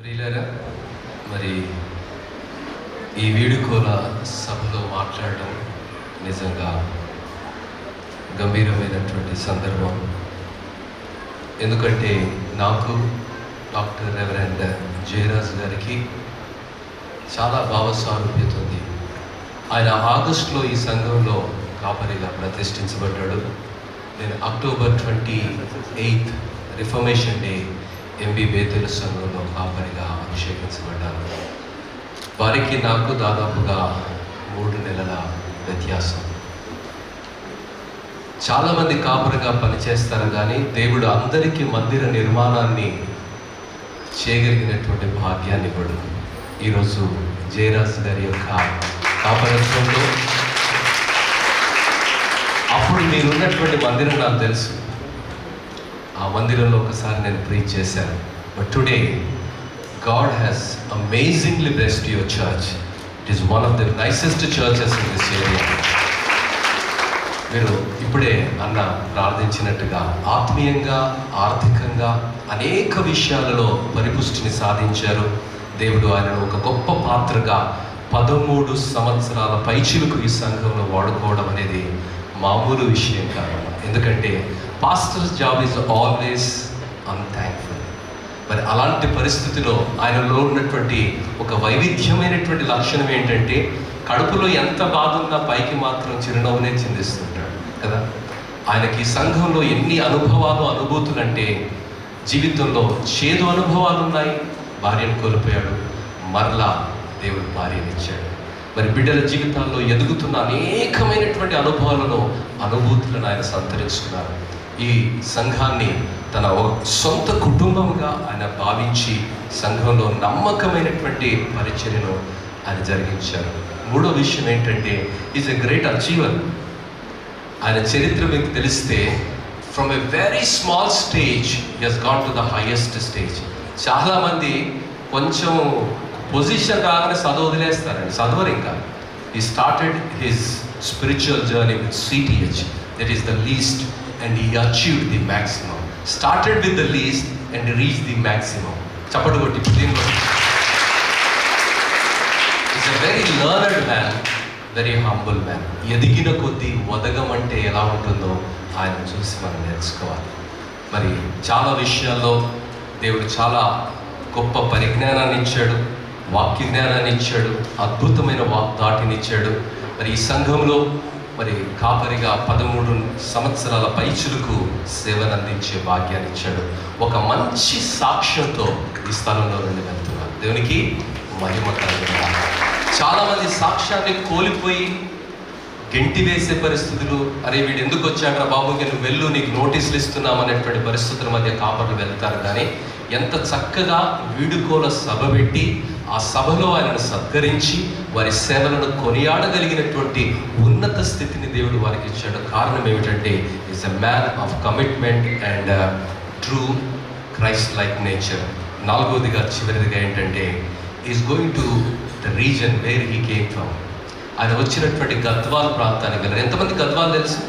ప్రియులారా, మరి ఈ వీడుకోల సభలో మాట్లాడడం నిజంగా గంభీరమైనటువంటి సందర్భం. ఎందుకంటే నాకు డాక్టర్ రెవరెండ్ జయరాజ్ గారికి చాలా భావసారూప్యత ఉంది. ఆయన ఆగస్టులో ఈ సంఘంలో కాపరిగా ప్రతిష్ఠించబడ్డాడు. నేను అక్టోబర్ 28 రిఫర్మేషన్ డే ఎంబీ బేతెల సంఘంలో కాపరిగా అభిషేకించబడ్డాను. వారికి నాకు దాదాపుగా 3 నెలల వ్యత్యాసం. చాలామంది కాపరిగా పనిచేస్తారు, కానీ దేవుడు అందరికీ మందిర నిర్మాణాన్ని చేయగలిగినటువంటి భాగ్యాన్ని ఇవ్వడు. ఈరోజు జయరాజ్ గారి యొక్క కాపరత్వంలో అప్పుడు మీరున్నటువంటి మందిరం నాకు తెలుసు. ఆ మందిరంలో ఒకసారి నేను ప్రీచ్ చేశాను. But today God has amazingly blessed your church. It is one of the nicest churches in this area. మీరు ఇప్పుడే అన్న ప్రార్థించినట్టుగా ఆత్మీయంగా, ఆర్థికంగా అనేక విషయాలలో పరిపుష్టిని సాధించారు. దేవుడు ఆయనను ఒక గొప్ప పాత్రగా 13 సంవత్సరాల పైచిలుకు ఈ సంఘంలో వాడుకోవడం అనేది మామూలు విషయం కాదు. ఎందుకంటే పాస్టర్స్ జాబ్ ఈజ్ ఆల్వేస్ అన్థ్యాంక్ఫుల్. మరి అలాంటి పరిస్థితిలో ఆయనలో ఉన్నటువంటి ఒక వైవిధ్యమైనటువంటి లక్షణం ఏంటంటే, కడుపులో ఎంత బాధ ఉన్నా పైకి మాత్రం చిరునవ్వునే చిందిస్తుంటాడు కదా. ఆయనకి సంఘంలో ఎన్ని అనుభవాలు, అనుభూతులంటే, జీవితంలో చేదు అనుభవాలు ఉన్నాయి. భార్యను కోల్పోయాడు, మరలా దేవుడు భార్యనిచ్చాడు. మరి బిడ్డల జీవితాల్లో ఎదుగుతున్న అనేకమైనటువంటి అనుభవాలను, అనుభూతులను ఆయన సంతరించుకున్నారు. ఈ సంఘాన్ని తన సొంత కుటుంబంగా ఆయన భావించి సంఘంలో నమ్మకమైనటువంటి పరిచర్యను ఆయన జరిగించారు. మూడో విషయం ఏంటంటే, ఈజ్ ఎ గ్రేట్ అచీవర్. ఆయన చరిత్ర మీకు తెలిస్తే, from a very small stage he has gone to the highest stage. చాలామంది కొంచెం పొజిషన్ రాగానే చదువు వదిలేస్తారండి, చదవరు ఇంకా. He started his spiritual journey with CTH, that is the least and he achieved the maximum. Started with the least and reached the maximum. Chapadu kotti please. He's a very learned man, very humble man. ఎదిగిన కొద్దీ వదగం అంటే ఎలా ఉంటుందో ఆయన చూసి మనం నేర్చుకోవాలి. మరి చాలా విషయాల్లో దేవుడు చాలా గొప్ప పరిజ్ఞానాన్ని ఇచ్చాడు, వాక్య జ్ఞానాన్ని ఇచ్చాడు, అద్భుతమైన వాగ్దాటినిచ్చాడు. మరి ఈ సంఘంలో మరి కాపరిగా 13 సంవత్సరాల పైచులకు సేవను అందించే భాగ్యాన్ని ఇచ్చాడు. ఒక మంచి సాక్ష్యంతో ఈ స్థలంలో నుండి వెళ్తున్నారు. దేవునికి మహిమ కలుగుగా. చాలామంది సాక్ష్యాన్ని కోల్పోయి గెంటి వేసే పరిస్థితులు, అరే వీడు ఎందుకు వచ్చాడ్రా బాబు, నువ్వు వెళ్ళు, నీకు నోటీసులు ఇస్తున్నామనేటువంటి పరిస్థితుల మధ్య కాపర్లు వెళ్తారు. కానీ ఎంత చక్కగా వీడుకోల సభ పెట్టి ఆ సభలో ఆయనను సత్కరించి వారి సేవలను కొనియాడగలిగినటువంటి ఉన్నత స్థితిని దేవుడు వారికి ఇచ్చాడు. కారణం ఏమిటంటే, is a man of commitment and true Christ like nature. నాలుగవదిగా, చివరిదిగా ఏంటంటే, is going to the reason where he came from. ఆయన వచ్చినటువంటి గద్వాల్ ప్రాంతానికి వెళ్ళారు. ఎంతమంది గద్వాల్ తెలుసు?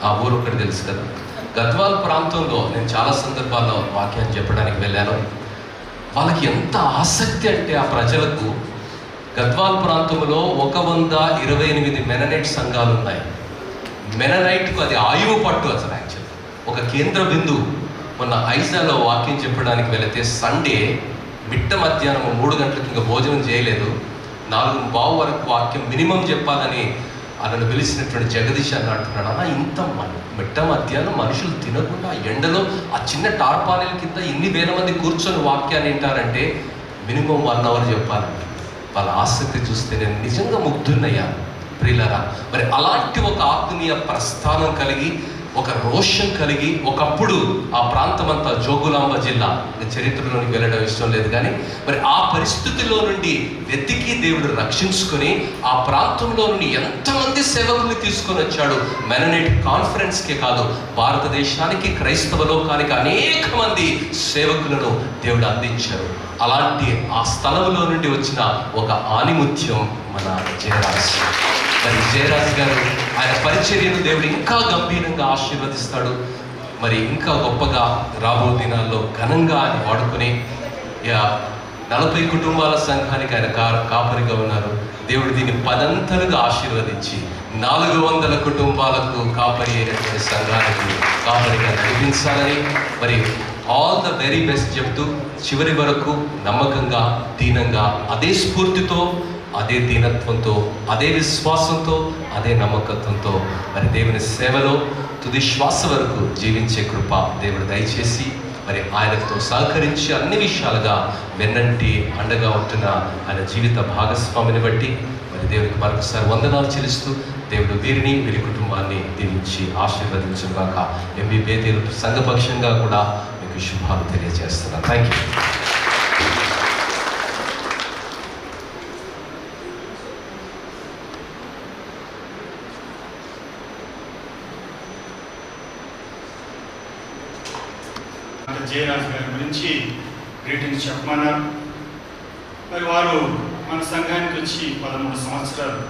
ఆ ఊరు ఒకటి తెలుసు కదా. గద్వాల్ ప్రాంతంలో నేను చాలా సందర్భాల్లో వాక్యాన్ని చెప్పడానికి వెళ్ళాను. వాళ్ళకి ఎంత ఆసక్తి అంటే, ఆ ప్రజలకు గద్వాల్ ప్రాంతంలో 128 మెననైట్ సంఘాలు ఉన్నాయి. మెననైట్కు అది ఆయువు పట్టు అసలు. యాక్చువల్ ఒక కేంద్ర బిందువు. మొన్న ఐజాలో వాక్యం చెప్పడానికి వెళితే సండే మిట్ట మధ్యాహ్నం 3 గంటలకు ఇంకా భోజనం చేయలేదు, 4:15 వరకు వాక్యం మినిమం చెప్పాలని అతను పిలిచినటువంటి జగదీష్ అని అంటున్నాడు. అలా ఇంత మిట్ట మధ్యాహ్నం మనుషులు తినకుండా ఎండలో ఆ చిన్న టార్పాలిల కింద ఇన్ని వేల మంది కూర్చొని వాక్యాన్ని వింటారంటే మినిమం 1 అవర్ చెప్పాలంట. వాళ్ళ ఆసక్తి చూస్తే నేను నిజంగా ముగ్ధున్నయ్యాను. ప్రియులారా, మరి అలాంటి ఒక ఆత్మీయ ప్రస్థానం కలిగి, ఒక రోషం కలిగి, ఒకప్పుడు ఆ ప్రాంతం అంతా జోగులాంబ జిల్లా, చరిత్రలోనికి వెళ్ళడం ఇష్టం లేదు కానీ, మరి ఆ పరిస్థితిలో నుండి వెతికి దేవుడు రక్షించుకొని ఆ ప్రాంతంలో నుండి ఎంతమంది సేవకుల్ని తీసుకొని వచ్చాడు. మెననైట్ కాన్ఫరెన్స్కే కాదు, భారతదేశానికి, క్రైస్తవ లోకానికి అనేక మంది సేవకులను దేవుడు అందించారు. అలాంటి ఆ స్థలంలో నుండి వచ్చిన ఒక ఆణిముత్యం మన జయరాజ్. మరి జయరాజ్ గారు ఆయన పరిచర్యను దేవుడు ఇంకా గంభీరంగా ఆశీర్వదిస్తాడు. మరి ఇంకా గొప్పగా రాబో దినాల్లో ఘనంగా ఆయన వాడుకొని 40 కుటుంబాల సంఘానికి ఆయన కాపరిగా ఉన్నారు. దేవుడు దీన్ని 10 అంతలుగా ఆశీర్వదించి 400 కుటుంబాలకు కాపరి అయినటువంటి సంఘానికి కాపరిగా నడిపించాలని మరి ఆల్ ద వెరీ బెస్ట్ చెప్తూ చివరి వరకు నమ్మకంగా, దీనంగా, అదే స్ఫూర్తితో, అదే దీనత్వంతో, అదే విశ్వాసంతో, అదే నమ్మకత్వంతో మరి దేవుని సేవలో తుది శ్వాస వరకు జీవించే కృప దేవుడు దయచేసి మరి ఆయనతో సహకరించి అన్ని విషయాలుగా వెన్నంటి అండగా ఉంటున్న ఆయన జీవిత భాగస్వామిని బట్టి మరి దేవునికి మరొకసారి వందనాలు చెల్లిస్తూ దేవుడు వీరిని, వీరి కుటుంబాన్ని దీవించి ఆశీర్వదించుగాక. ఎంబీ బేతేలు సంఘపక్షంగా కూడా మీకు శుభాలు తెలియజేస్తున్నాను. Thank you. జయరాజ్ గారి గురించి గ్రీటింగ్స్ చెప్పమన్నారు. మరి వారు మన సంఘానికి వచ్చి 13 సంవత్సరాలు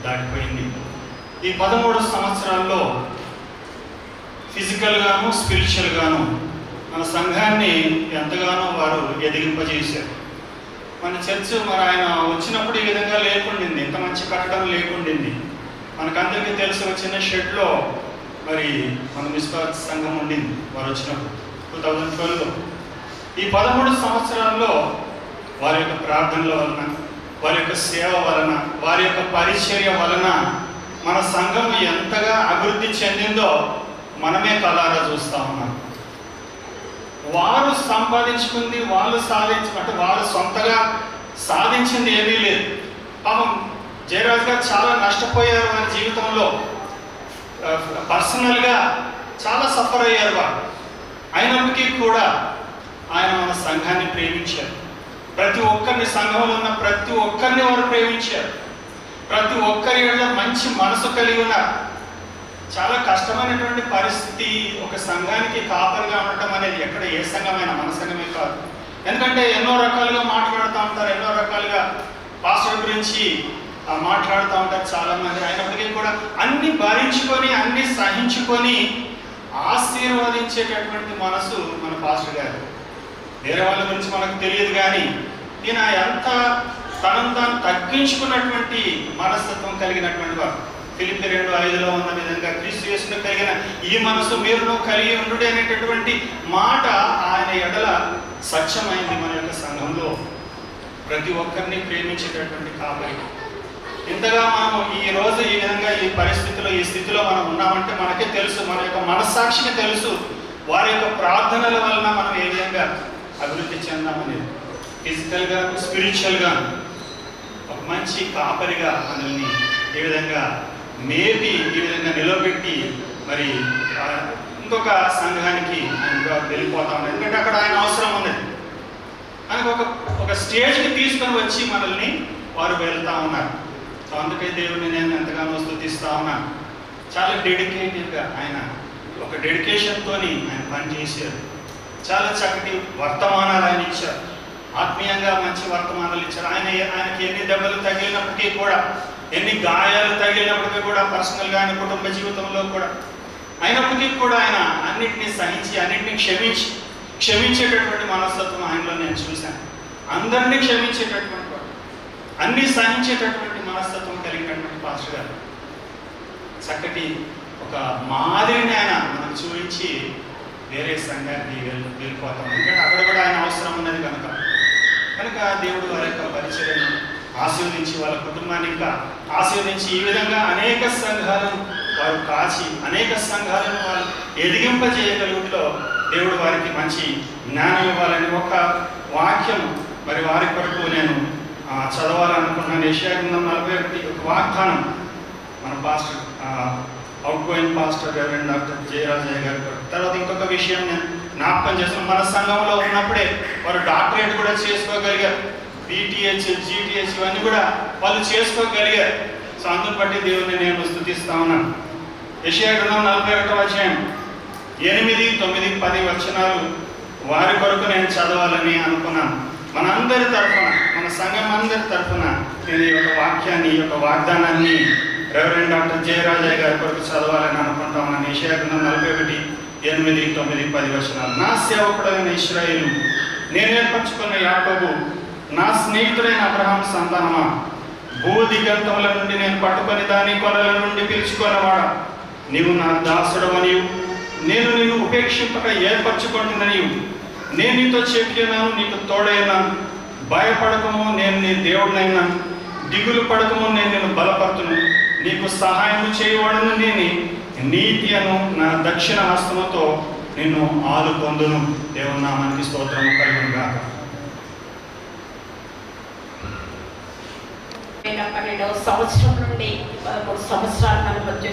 దాటిపోయింది. ఈ 13 సంవత్సరాల్లో ఫిజికల్గాను, స్పిరిచువల్గాను మన సంఘాన్ని ఎంతగానో వారు ఎదిగింపజేశారు. మన చర్చ్ మరి ఆయన వచ్చినప్పుడు ఈ విధంగా లేకుండింది, ఇంత మంచి కట్టడం లేకుండింది. మనకందరికీ తెలిసి ఒక చిన్న షెడ్లో మరి మన విశ్వాస సంఘం ఉండింది వారు వచ్చినప్పుడు 2012లో. ఈ 13 సంవత్సరాల్లో వారి యొక్క ప్రార్థనల వలన, వారి యొక్క సేవ వలన, వారి యొక్క పరిచర్య వలన మన సంఘం ఎంతగా అభివృద్ధి చెందిందో మనమే కళ్ళారా చూస్తూ ఉన్నాం. వారు సంపాదించుకుంది, వాళ్ళు అంటే వారు సొంతగా సాధించింది ఏమీ లేదు. పాపం జయరాజ్ గారు చాలా నష్టపోయారు వారి జీవితంలో, పర్సనల్గా చాలా సఫర్ అయ్యారు వారు. అయినప్పటికీ కూడా ఆయన మన సంఘాన్ని ప్రేమించారు. ప్రతి ఒక్కరిని, సంఘంలో ఉన్న ప్రతి ఒక్కరిని వారు ప్రేమించారు. ప్రతి ఒక్కరి వల్ల మంచి మనసు కలిగి ఉన్నారు. చాలా కష్టమైనటువంటి పరిస్థితి ఒక సంఘానికి కాపరిగా ఉండటం అనేది ఎక్కడ ఏ సంఘమైనా, మన సంఘమే కాదు. ఎందుకంటే ఎన్నో రకాలుగా మాట్లాడుతూ ఉంటారు, ఎన్నో రకాలుగా పాస్టర్ గురించి మాట్లాడుతూ ఉంటారు చాలామంది. అయినప్పటికీ కూడా అన్ని భరించుకొని, అన్ని సహించుకొని ఆశీర్వదించేటటువంటి మనసు మన పాస్టర్ గారు. వేరే వాళ్ళ గురించి మనకు తెలియదు, కానీ ఈయన ఎంత తనను తాను తగ్గించుకున్నటువంటి మనస్తత్వం కలిగినటువంటి వారు. ఫిలిప్పీ 2:5లో ఉన్న విధంగా క్రీస్తు యేసులో కలిగిన ఈ మనసు మీరును కలిగి ఉండు అనేటటువంటి మాట ఆయన ఎడల సత్యమైంది. మన యొక్క సంఘంలో ప్రతి ఒక్కరిని ప్రేమించేటటువంటి కాపరి. ఇంతగా మనము ఈ రోజు ఈ విధంగా ఈ పరిస్థితిలో, ఈ స్థితిలో మనం ఉన్నామంటే మనకే తెలుసు, మన యొక్క మనస్సాక్షికి తెలుసు వారి యొక్క ప్రార్థనల వలన మనం ఏ విధంగా అభివృద్ధి చెందామనేది. ఫిజికల్గా, స్పిరిచువల్గా ఒక మంచి కాపరిగా మనల్ని ఏ విధంగా మేపి, ఈ విధంగా నిలబెట్టి మరి ఇంకొక సంఘానికి ఆయన వెళ్ళిపోతా ఉన్నాడు. ఎందుకంటే అక్కడ ఆయన అవసరం ఉన్నది. ఆయనకు ఒక స్టేజ్కి తీసుకొని వచ్చి మనల్ని వారు వెళ్తూ ఉన్నారు. సో అందుకే దేవుడిని నేను ఎంతగానో స్తుతిస్తూ ఉన్నాను. చాలా డెడికేటివ్గా ఆయన ఒక డెడికేషన్తో ఆయన పనిచేశారు. చాలా చక్కటి వర్తమానాలు ఆయన ఇచ్చారు. ఆత్మీయంగా మంచి వర్తమానాలు ఇచ్చారు. ఆయనకి ఎన్ని దెబ్బలు తగిలినప్పటికీ కూడా, ఎన్ని గాయాలు తగిలినప్పటికీ కూడా, పర్సనల్గా ఆయన కుటుంబ జీవితంలో కూడా, అయినప్పటికీ కూడా ఆయన అన్నింటినీ సహించి, అన్నింటినీ క్షమించేటటువంటి మనస్తత్వం ఆయనలో నేను చూశాను. అందరినీ క్షమించేటటువంటి వాడు, అన్నీ సహించేటటువంటి మనస్తత్వం కలిగినటువంటి పాస్టర్ గారు. చక్కటి ఒక మాదిరిని ఆయన మనకు చూపించి వేరే సంఘానికి వెళ్ళిపోతాం. ఎందుకంటే అక్కడ కూడా ఆయన అవసరం ఉన్నది కనుక దేవుడు వారి యొక్క పరిచర్యను ఆశీర్వదించి, వాళ్ళ కుటుంబాన్ని ఇంకా ఆశీర్వదించి, ఈ విధంగా అనేక సంఘాలను వారు కాచి, అనేక సంఘాలను వారు ఎదిగింపజేయగలుగులో దేవుడు వారికి మంచి జ్ఞానం ఇవ్వాలని ఒక వాక్యం మరి వారి కొరకు నేను చదవాలనుకున్నాను. యెషయా గ్రంథం 41 ఒక వాగ్దానం మన pastor, out going pastor reverend doctor Jayarajaiah గారి. తర్వాత ఇంకొక విషయం నేను జ్ఞాపకం చేస్తున్నాను. మన సంఘంలో ఉన్నప్పుడే వారు డాక్టరేట్ కూడా చేసుకోగలిగారు. BTH, GTH ఇవన్నీ కూడా వాళ్ళు చేసుకోగలిగారు. సో అందుని బట్టి దేవుడిని నేను స్తుతిస్తా ఉన్నాను. యెషయా గ్రంథం 41వ అధ్యాయం 8, 9, 10 వచనాలు వారి కొరకు నేను చదవాలని అనుకున్నాను. మనందరి తరఫున, మన సంఘం అందరి తరఫున నేను ఈ యొక్క వాక్యాన్ని, ఈ యొక్క వాగ్దానాన్ని రెవరెండ్ డాక్టర్ జయరాజయ్య గారి కొరకు చదవాలని అనుకుంటామని. యెషయా గ్రంథం 41, 8, 9, 10 వచనాలు. నా సేవకుడైన ఇశ్రాయేలు నేను ఏర్పరచుకున్న యాకోబు, నా స్నేహితుడైన అబ్రహాం సంతానమా, భూదిగంతముల నుండి నేను పట్టుకొని దాని కొనల నుండి పిలుచుకున్నవాడా, నీవు నా దాసుడవనియు నేను నిన్ను ఉపేక్షింపక ఏర్పరచుకుంటున్ననియు నేను నీతో చెప్పినాను, నీకు తోడైనాను. భయపడకము, నేను నీ దేవుడినైనా. దిగులు పడకము, నేను నిన్ను బలపడుతును. నీకు సహాయం చేయవాడను నేను. నీతి అను నా దక్షిణ హస్తముతో నిన్ను ఆదుకొందును. దేవుని నామానికి స్తోత్రము కలుగును గాక. 12వ సంవత్సరం నుండి 13 సంవత్సరాలు మన మధ్య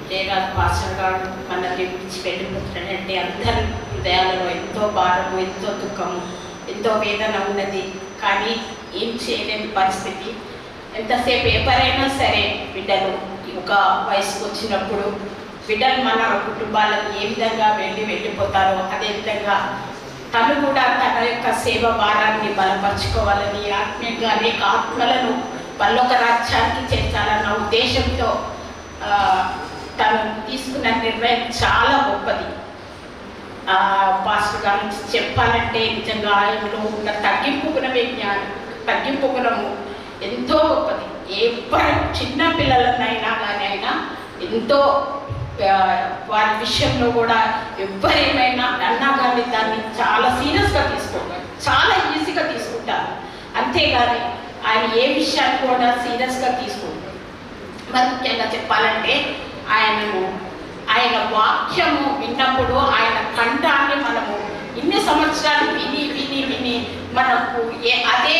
జయరాజ్ పాస్టర్ గారు మనల్ని విడిచి వెళ్ళిపోతున్నాడంటే అందరి హృదయాలలో ఎంతో భారము, ఎంతో దుఃఖము, ఎంతో వేదన ఉన్నది. కానీ ఏం చేయలేని పరిస్థితి. ఎంతసేపు ఎవరైనా సరే బిడ్డలు ఒక వయసుకు వచ్చినప్పుడు బిడ్డలు మన కుటుంబాలకు ఏ విధంగా వెళ్ళిపోతారో అదేవిధంగా తను కూడా తన యొక్క సేవ భారాన్ని బలపరుచుకోవాలని, ఆత్మీయంగా అనేక ఆత్మలను పరలోక రాజ్యానికి చేర్చాలన్న ఉద్దేశంతో తను తీసుకున్న నిర్ణయం చాలా గొప్పది. పాస్టర్ గారి నుంచి చెప్పాలంటే నిజంగా ఆయనలో ఉన్న తగ్గింపు గుణము ఎంతో గొప్పది. ఎవరు చిన్న పిల్లలనైనా కానీ అయినా ఎంతో వారి విషయంలో కూడా ఎవరేమైనా అన్నా కానీ దాన్ని చాలా సీరియస్గా తీసుకుంటారు, చాలా ఈజీగా తీసుకుంటారు. అంతేగాని ఆయన ఏ విషయాన్ని కూడా సీరియస్గా తీసుకుంటారు. మరి ముఖ్యంగా చెప్పాలంటే ఆయన వాక్యము విన్నప్పుడు ఆయన కంఠాన్ని మనము ఇన్ని సంవత్సరాలు విని మనకు అదే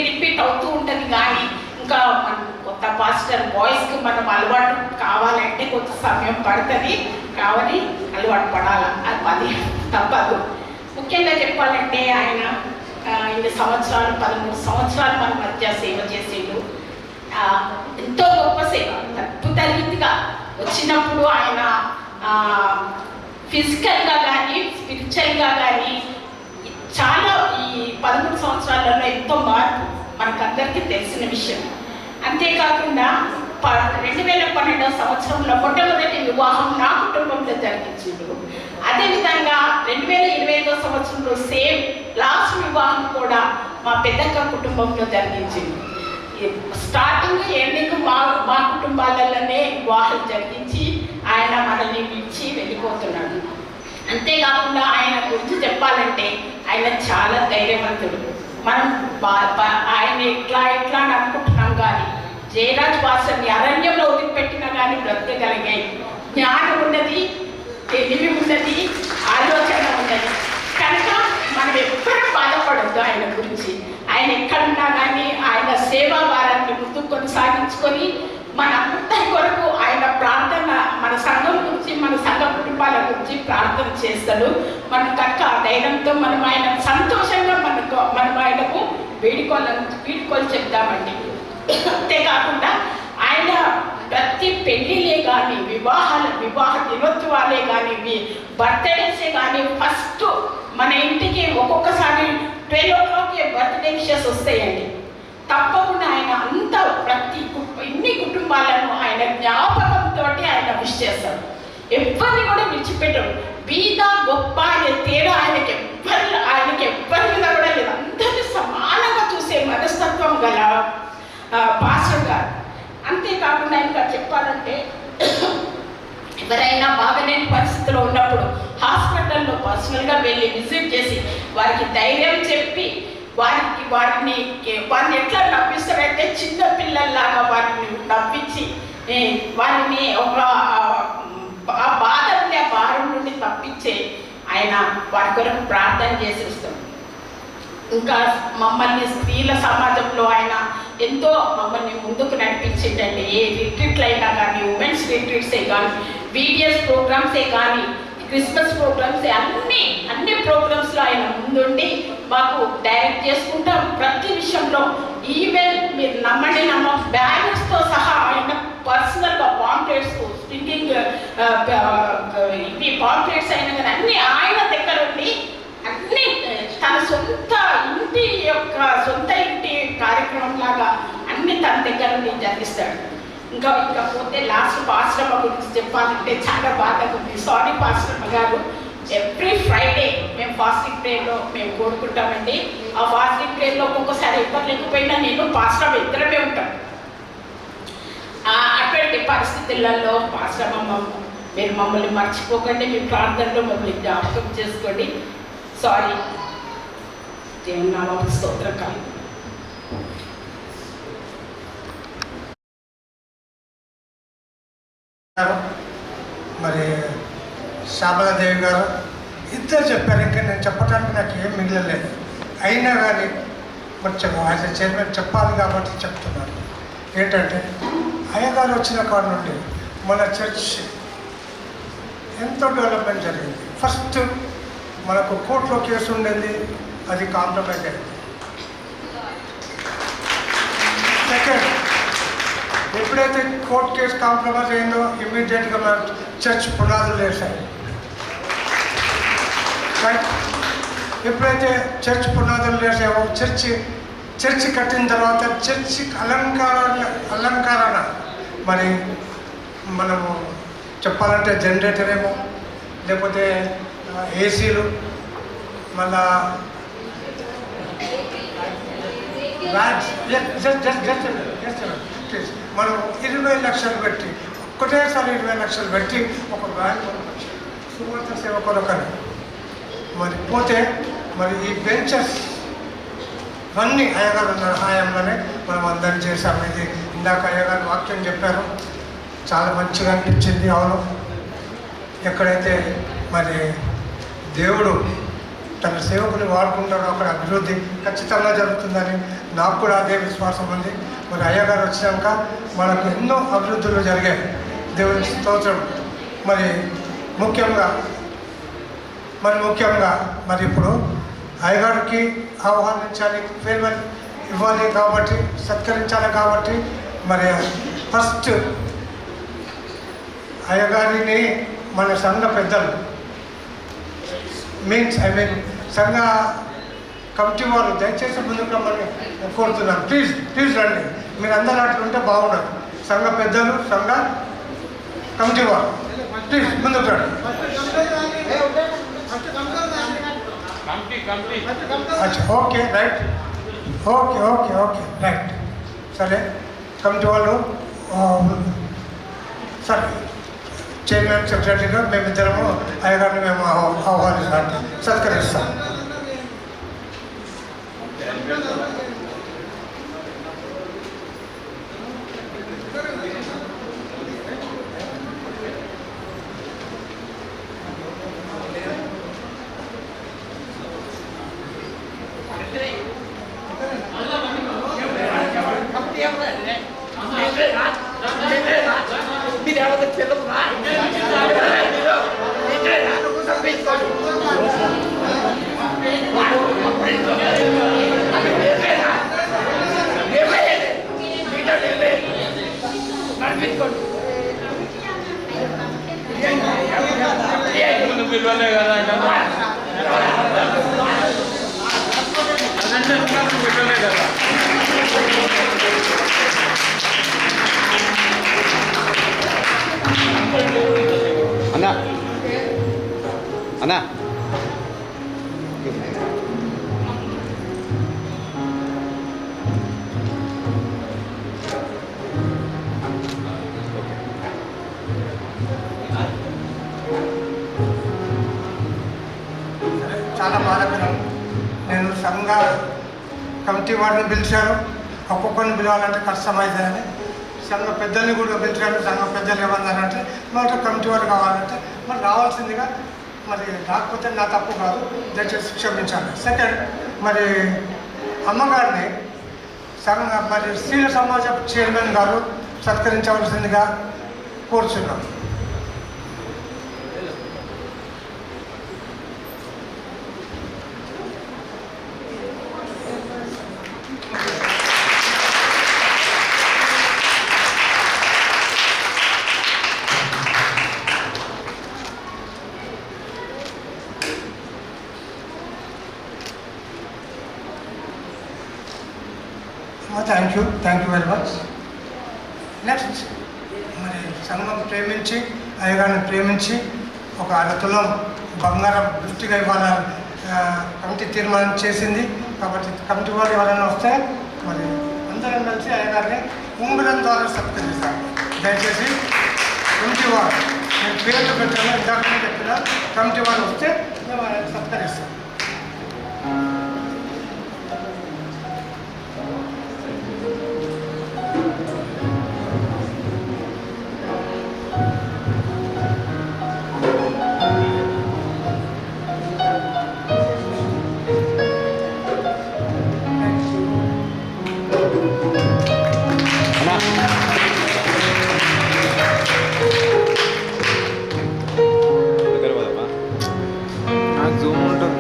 రిపీట్ అవుతూ ఉంటుంది. కానీ ఇంకా మన కొత్త పాస్టర్ వాయిస్కి మనం అలవాటు కావాలంటే కొంత సమయం పడుతుంది. కావాలి అలవాటు పడాలి, అది తప్పదు. ముఖ్యంగా చెప్పాలంటే ఆయన ఇన్ని సంవత్సరాలు 13 సంవత్సరాలు మన మధ్య సేవ చేసేడు. ఎంతో గొప్ప సేవ, అద్భుత రీతిగా వచ్చినప్పుడు ఆయన ఫిజికల్గా కానీ స్పిరిచువల్గా కానీ చాలా ఈ 13 సంవత్సరాలలో ఎంతో మార్పు మనకందరికీ తెలిసిన విషయం. అంతేకాకుండా 2012వ సంవత్సరంలో మొట్టమొదటి వివాహం నా కుటుంబంలో జరిగించింది. అదేవిధంగా 2025వ సంవత్సరంలో సేమ్ లాస్ట్ వివాహం కూడా మా పెద్దక్క కుటుంబంలో జరిగించింది. స్టార్టింగ్ ఎండింగ్ మా కుటుంబాలలోనే వివాహం జరిగించి ఆయన మనల్ని విడిచి వెళ్ళిపోతున్నాడు. అంతేకాకుండా ఆయన గురించి చెప్పాలంటే ఆయన చాలా ధైర్యవంతుడు. మనం ఆయన ఎట్లా అని అనుకుంటున్నాం కానీ జయరాజ్ పాస్టర్ని అరణ్యంలో వదిలిపెట్టినా కానీ బ్రతకగలిగాయి. జ్ఞానం ఉన్నది, తెలివి ఉన్నది, ఆలోచన ఉన్నది. కనుక మనం ఎప్పుడూ బాధపడద్దు ఆయన గురించి. ఆయన ఎక్కడున్నా కానీ ఆయన సేవా భారాన్ని ముందుకు కొనసాగించుకొని మనందరి కొరకు ఆయన ప్రార్థన, మన సంఘం గురించి, మన సంఘ కుటుంబాల గురించి ప్రార్థన చేస్తాడు. మన కక్క ధైర్యంతో మనం ఆయన సంతోషంగా మనం ఆయనకు వీడుకోలు చెప్తామండి. అంతేకాకుండా ఆయన ప్రతి పెళ్ళిలే కానీ వివాహ దినోత్సవాలే కానీ బర్త్డేసే కానీ ఫస్ట్ మన ఇంటికి ఒక్కొక్కసారి 12 o'clock బర్త్డే విషెస్ వస్తాయండి. తప్పకుండా ఆయన అంత ఇన్ని కుటుంబాలను ఆయన జ్ఞాపకంతో ఆయన విష్ చేస్తాడు. ఎవరిని కూడా విడిచిపెట్టడు. బీద గొప్ప అనే తేడా ఆయనకి ఎవ్వరి మీద కూడా లేదు. అందరినీ సమానంగా చూసే మనస్తత్వం గల పాస్టర్ గారు. అంతేకాకుండా ఇంకా చెప్పాలంటే ఎవరైనా బాగాలేని పరిస్థితిలో ఉన్నప్పుడు హాస్పిటల్లో పర్సనల్గా వెళ్ళి విజిట్ చేసి వారికి ధైర్యం చెప్పి వారిని ఎట్లా నవ్విస్తారంటే చిన్న పిల్లల్లాగా వారిని నవ్వించి వారిని ఒక ఆ బాధ నుండి, ఆ భారం నుండి తప్పించే ఆయన వారి కొరకు ప్రార్థన చేసేస్తాం. ఇంకా మమ్మల్ని స్త్రీల సమాజంలో ఆయన ఎంతో మమ్మల్ని ముందుకు నడిపించిందండి. ఏ రిట్రీట్లు అయినా కానీ, ఉమెన్స్ రిట్రీట్సే కానీ, వీడియోస్ ప్రోగ్రామ్సే కానీ, క్రిస్మస్ ప్రోగ్రామ్స్ అన్ని ప్రోగ్రామ్స్లో ఆయన ముందుండి మాకు డైరెక్ట్ చేసుకుంటాం. ప్రతి విషయంలో ఈవెన్ మీరు నమ్మండి బ్యానర్స్తో సహా ఆయన పర్సనల్గా పాంప్లెట్స్, స్టింగింగ్ ఇవి పాంప్లెట్స్ అయినా కానీ అన్నీ ఆయన దగ్గర ఉండి అన్నీ తన సొంత ఇంటి కార్యక్రమం లాగా అన్ని తన దగ్గర నుండి జరిగిస్తాడు. ఇంకా పోతే లాస్ట్ పాస్టమ్మ గురించి చెప్పాలంటే చాలా బాధగా ఉంది. సారీ పాస్టమ్మ గారు, ఎవ్రీ ఫ్రైడే మేము ఫాస్టింగ్ ప్రేయర్లో మేము కోరుకుంటామండి. ఆ ఫాస్టింగ్ ప్రేయర్లో ఒక్కొక్కసారి ఎవరు లేకపోయినా నేను పాస్టర్ ఇద్దరమే ఉంటాం. అటువంటి పరిస్థితులలో పాస్టర్ మీరు మమ్మల్ని మర్చిపోకండి, మీ ప్రార్థనలో మమ్మల్ని జ్ఞాపకం చేసుకోండి. సారీ, దేవుని నామమునకు స్తోత్రం కలుగును. మరి శ్యామలాదేవి గారు ఇద్దరు చెప్పారు. ఇంకా నేను చెప్పడానికి నాకు ఏం మిగలలేదు. అయినా కానీ కొంచెం యాజ్ ఎ చైర్మన్ చెప్పాలి కాబట్టి చెప్తున్నాను. ఏంటంటే అయ్యగారు వచ్చిన కాడ నుండి మన చర్చ్ ఎంతో డెవలప్మెంట్ జరిగింది. ఫస్ట్ మనకు కోర్టులో కేసు ఉండేది, అది కాంప్రమైజ్ అయింది. సెకండ్, ఎప్పుడైతే కోర్టు కేసు కాంప్రమైజ్ అయిందో ఇమ్మీడియట్గా మన చర్చ్ పునాదులు వేశాయి. రైట్? ఎప్పుడైతే చర్చ్ పునాదులు వేసావో చర్చి కట్టిన తర్వాత చర్చి అలంకరణ మరి మనము చెప్పాలంటే జనరేటర్ ఏమో, లేకపోతే ఏసీలు, మళ్ళా మనం 20 లక్షలు పెట్టి ఒకటేసారి 20 లక్షలు పెట్టి ఒక బ్యాంక్ సువార్త సేవ కొరకని మరి పోతే మరి ఈ బెంచెస్ అన్నీ అయ్యగారు సహాయంలోనే మనం అందరం చేశాము. ఇది ఇందాక అయ్యగారు వాక్యం చెప్పారు, చాలా మంచిగా అనిపించింది. అవును, ఎక్కడైతే మరి దేవుడు తన సేవకుని వాడుకుంటాడో అక్కడ అభివృద్ధి ఖచ్చితంగా జరుగుతుందని నాకు కూడా అదే విశ్వాసం ఉంది. మరి అయ్యగారు వచ్చినాక మనకు ఎన్నో అభివృద్ధులు జరిగాయి. దేవుని స్తోత్రం. మరి ముఖ్యంగా మరి ఇప్పుడు అయ్యగారికి ఆహ్వానించాలి, ఫేర్వెల్ ఇవ్వాలి కాబట్టి, సత్కరించాలి కాబట్టి మరి ఫస్ట్ అయ్యగారిని మన సంఘ పెద్దలు సంఘ కమిటీ వారు దయచేసి ముందుకు రమ్మని కోరుతున్నాను. ప్లీజ్ రండి. మీరు అందరూ అట్లా ఉంటే బాగుండదు. సంఘ పెద్దలు, సంఘ కమిటీ వారు ప్లీజ్ ముందుకు రండి. Okay right, okay right. సరే, కమిటీ వాళ్ళు సరే, చైర్మన్ సెక్రటరీగా మేమిద్దరము అయ్యగారిని మేము ఆహ్వానిస్తాం, సత్కరిస్తాం. అన్నా చాలా బాధాకరం. నేను సంఘ కమిటీ వారిని పిలిచాను, ఒక్కొక్కరిని పిలవాలంటే కష్టమైందని. సంఘ పెద్దల్ని కూడా పిలిచాను. సంఘ పెద్దలు ఏమన్నారంటే మరి కమిటీ వారు కావాలంటే మరి రావాల్సిందిగా, మరి రాకపోతే నా తప్పు కాదు, దయచేసి క్షమించాలి. సెకండ్, మరి అమ్మగారిని మరి స్త్రీల సమాజ చైర్మన్ గారు సత్కరించవలసిందిగా కోరుచున్నాం. Thank you very much. Next, మరి సంఘం ప్రేమించి అయ్యగారిని ప్రేమించి ఒక 1/2 తులం బంగారం గిఫ్ట్గా ఇవ్వాలని కమిటీ తీర్మానం చేసింది. కాబట్టి కమిటీ వాళ్ళు ఎవరైనా వస్తే మరి అందరం కలిసి అయ్యగారిని ఉంగరం ద్వారా సత్కరిస్తాం. దయచేసి కమిటీ వారు నేను పేర్లు పెట్టాను, ఇందాక చెప్పిన కమిటీ వాళ్ళు వస్తే మేము ఆయన సత్కరిస్తాం. జూమ్ ఉంటుంది.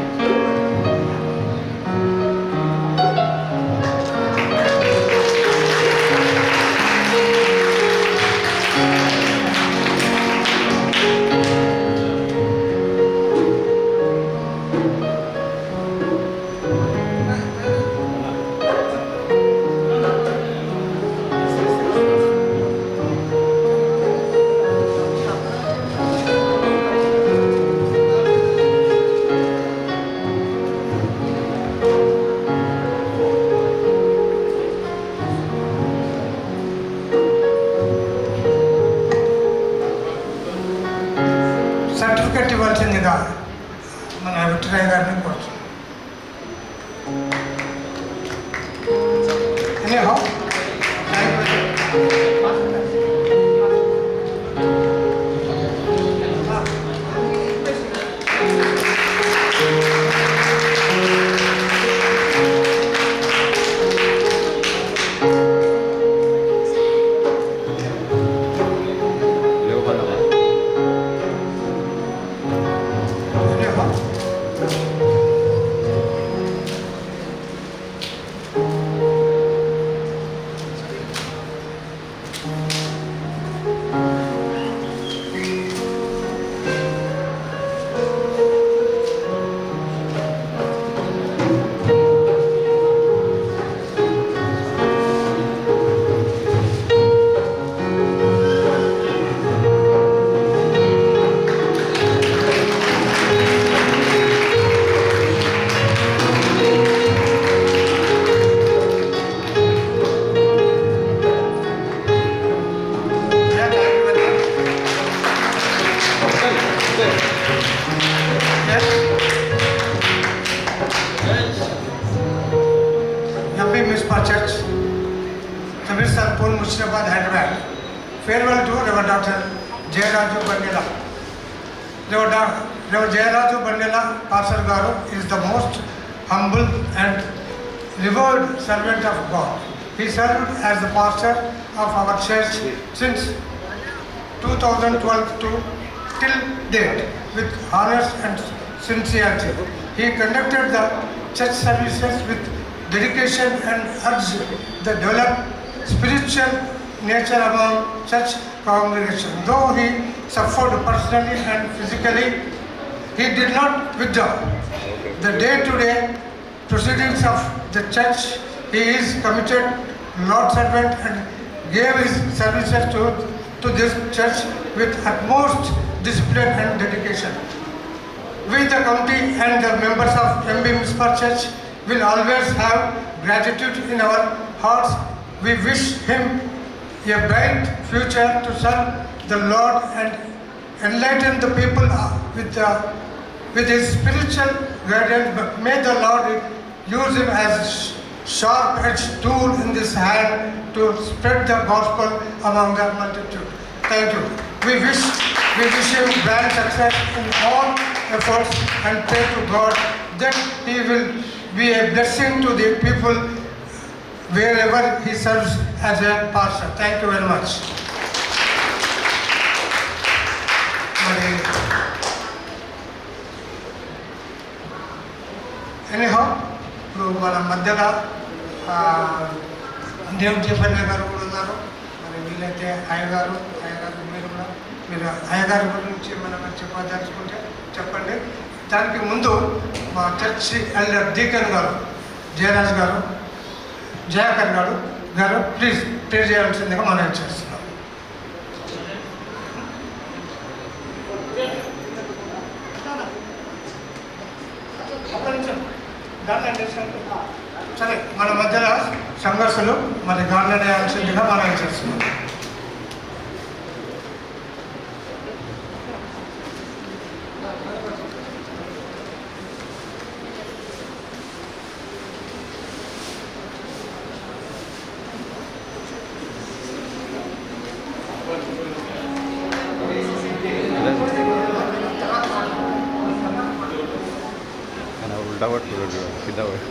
సర్టిఫికెట్ ఇవ్వాల్సిందిగా మన విక్టరయ్య గారిని కోరుతున్నాం. Anyhow, లేవు పడవా? MP Municipal Church, Kabir Sarpur, Murshidabad, Hyderabad. Farewell to Reverend Dr. Jayaraju Bandela. Reverend Jayaraju Bandela, Pastor Garu, is the most humble and revered servant of God. He served as the pastor of our church since 2012 to till date with honors and sincerity. He conducted the church services with dedication and urged the developed spiritual nature among church congregation. Though he suffered personally and physically, he did not withdraw the day-to-day proceedings of the church. He is committed Lord servant and gave his services to this church with utmost discipline and dedication. We, the committee and the members of MB Municipal Church, will always have gratitude in our hearts. We wish him a bright future to serve the Lord and enlighten the people with his spiritual guidance. But may the Lord use him as a sharp-edged tool in this hand to spread the gospel among the multitude. Thank you. We wish him grand success in all efforts and pray to God that he will be a blessing to the people wherever he serves as a pastor. Thank you very much. Anyhow, మన మధ్యలో దేవుడు చెప్పన్న గారు కూడా ఉన్నారు. మరి వీలైతే అయ్యగారు మీరు అయ్యగారి గురించి మనం చెప్పదలుచుకుంటే చెప్పండి. దానికి ముందు మా చర్చి ఎల్డర్ డీకన్ గారు జయరాజ్ గారు జయాకర్ గారు ప్లీజ్ ప్రే చేయాల్సిందిగా మనం చేస్తున్నాం. సరే, మన మధ్యలో సంఘర్షులు మరి గార్లెన్ వేయాల్సిందిగా మనం చేస్తున్నాం. उल्टा वट सीधा वट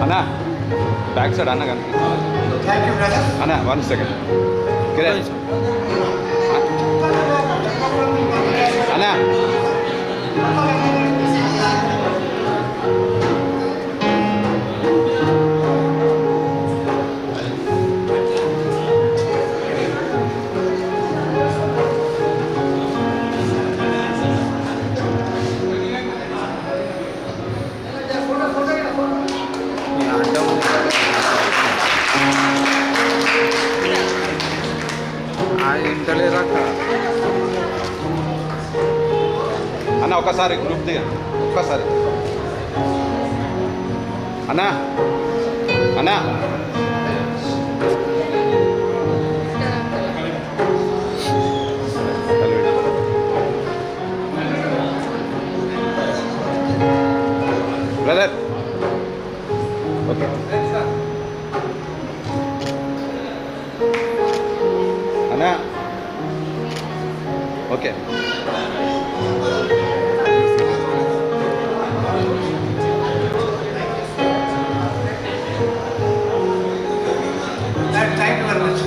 అన్నా బ్యాక్ సైడ్ అన్న కానీ థ్యాంక్ యూ బ్రదర్. అన్న 1 సెకండ్ కిరణ్ అన్నా అన్న ఒకసారి గ్రూప్ దిగా ఒక్కసారి అన్నా అన్నా బ్రదర్ ఓకే అన్నా okay Thank you very much.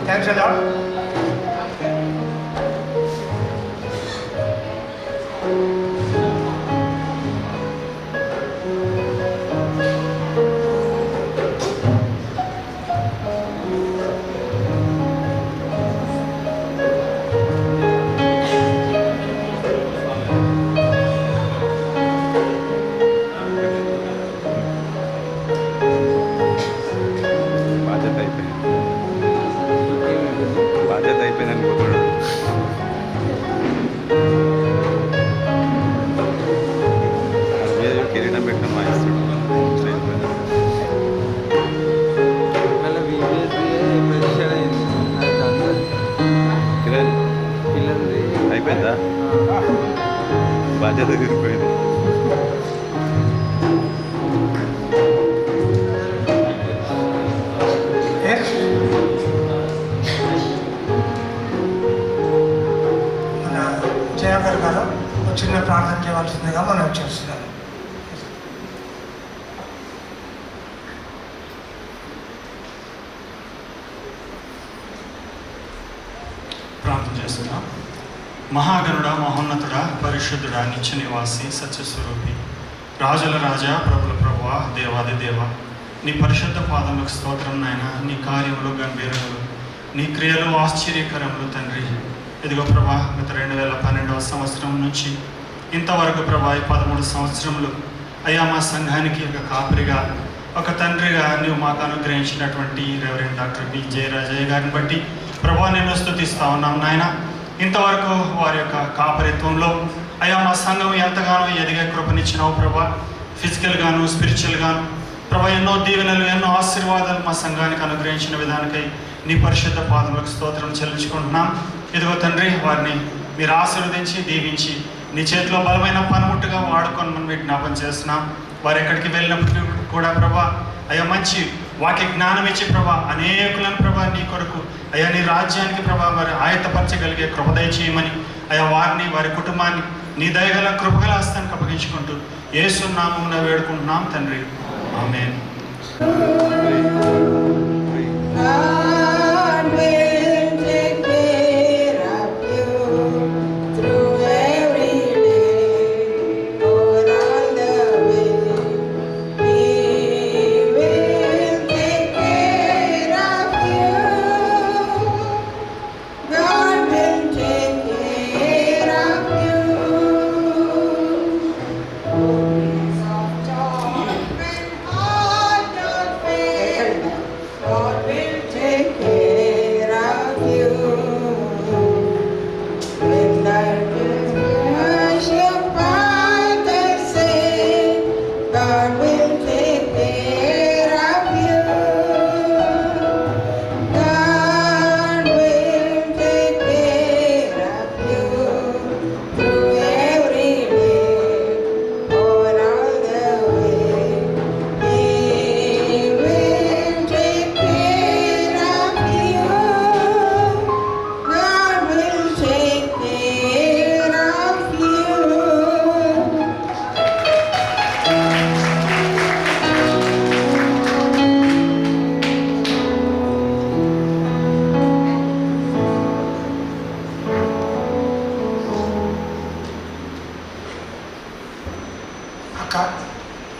Thanks a lot. బాధ్యత అయిపోయింది అనుకుంటున్నాడు. కిరీటం పెట్టిన వాయిస్తాడు కిరణ్ అయిపోయిందా బాధ్యత తీరిపోయింది. Yes. మన జయగారు గారు చిన్న ప్రార్థన చేయవలసిందిగా మనం చేస్తున్నాం. ప్రార్థన చేస్తున్నాం. మహాగణుడా, మహోన్నతుడా, పరిశుద్ధుడా, నిత్య నివాసి, సత్యస్వరూపి, రాజుల రాజా, ప్రభుల ప్రభువా, దేవాది దేవ, నీ పరిశుద్ధ పాదములకు స్తోత్రం నాయన. నీ కార్యములు గంభీరములు, నీ క్రియలు ఆశ్చర్యకరములు తండ్రి. ఇదిగో ప్రభా, గత 2012వ సంవత్సరం నుంచి ఇంతవరకు ప్రభా 13 సంవత్సరములు అయ్యా మా సంఘానికి ఒక కాపరిగా, ఒక తండ్రిగా నీవు మాకు అనుగ్రహించినటువంటి రెవరెండ్ డాక్టర్ బి జయరాజయ్య గారిని బట్టి ప్రభా నేను స్తుతిస్తా ఉన్నాం నాయన. ఇంతవరకు వారి యొక్క కాపరిత్వంలో అయ్యా మా సంఘం ఎంతగానో ఎదిగే కృపనిచ్చినావు ప్రభా. ఫిజికల్గాను, స్పిరిచువల్గాను ప్రభా ఎన్నో దీవెనలు, ఎన్నో ఆశీర్వాదాలు మా సంఘానికి అనుగ్రహించిన విధానికై నీ పరిశుద్ధ పాదములకు స్తోత్రం చెల్లించుకుంటున్నాం. ఇదిగో తండ్రి, వారిని మీరు ఆశీర్వదించి దీవించి నీ చేతిలో బలమైన పనిముట్టుగా వాడుకొని మనం విజ్ఞాపన చేస్తున్నాం. వారు ఎక్కడికి వెళ్ళినప్పటికీ కూడా ప్రభా అయ్యా మంచి వాక్య జ్ఞానం ఇచ్చి ప్రభా అనేకులను ప్రభా నీ కొరకు అయ్యా నీ రాజ్యానికి ప్రభా వారి ఆయత్తపరచగలిగే కృపదయ చేయమని అయ్యా వారిని, వారి కుటుంబాన్ని నీ దయగల కృపగల హస్తానికి అప్పగించుకుంటూ యేసు నామమున వేడుకుంటున్నాం తండ్రి, ఆమేన్. God will take care of you through every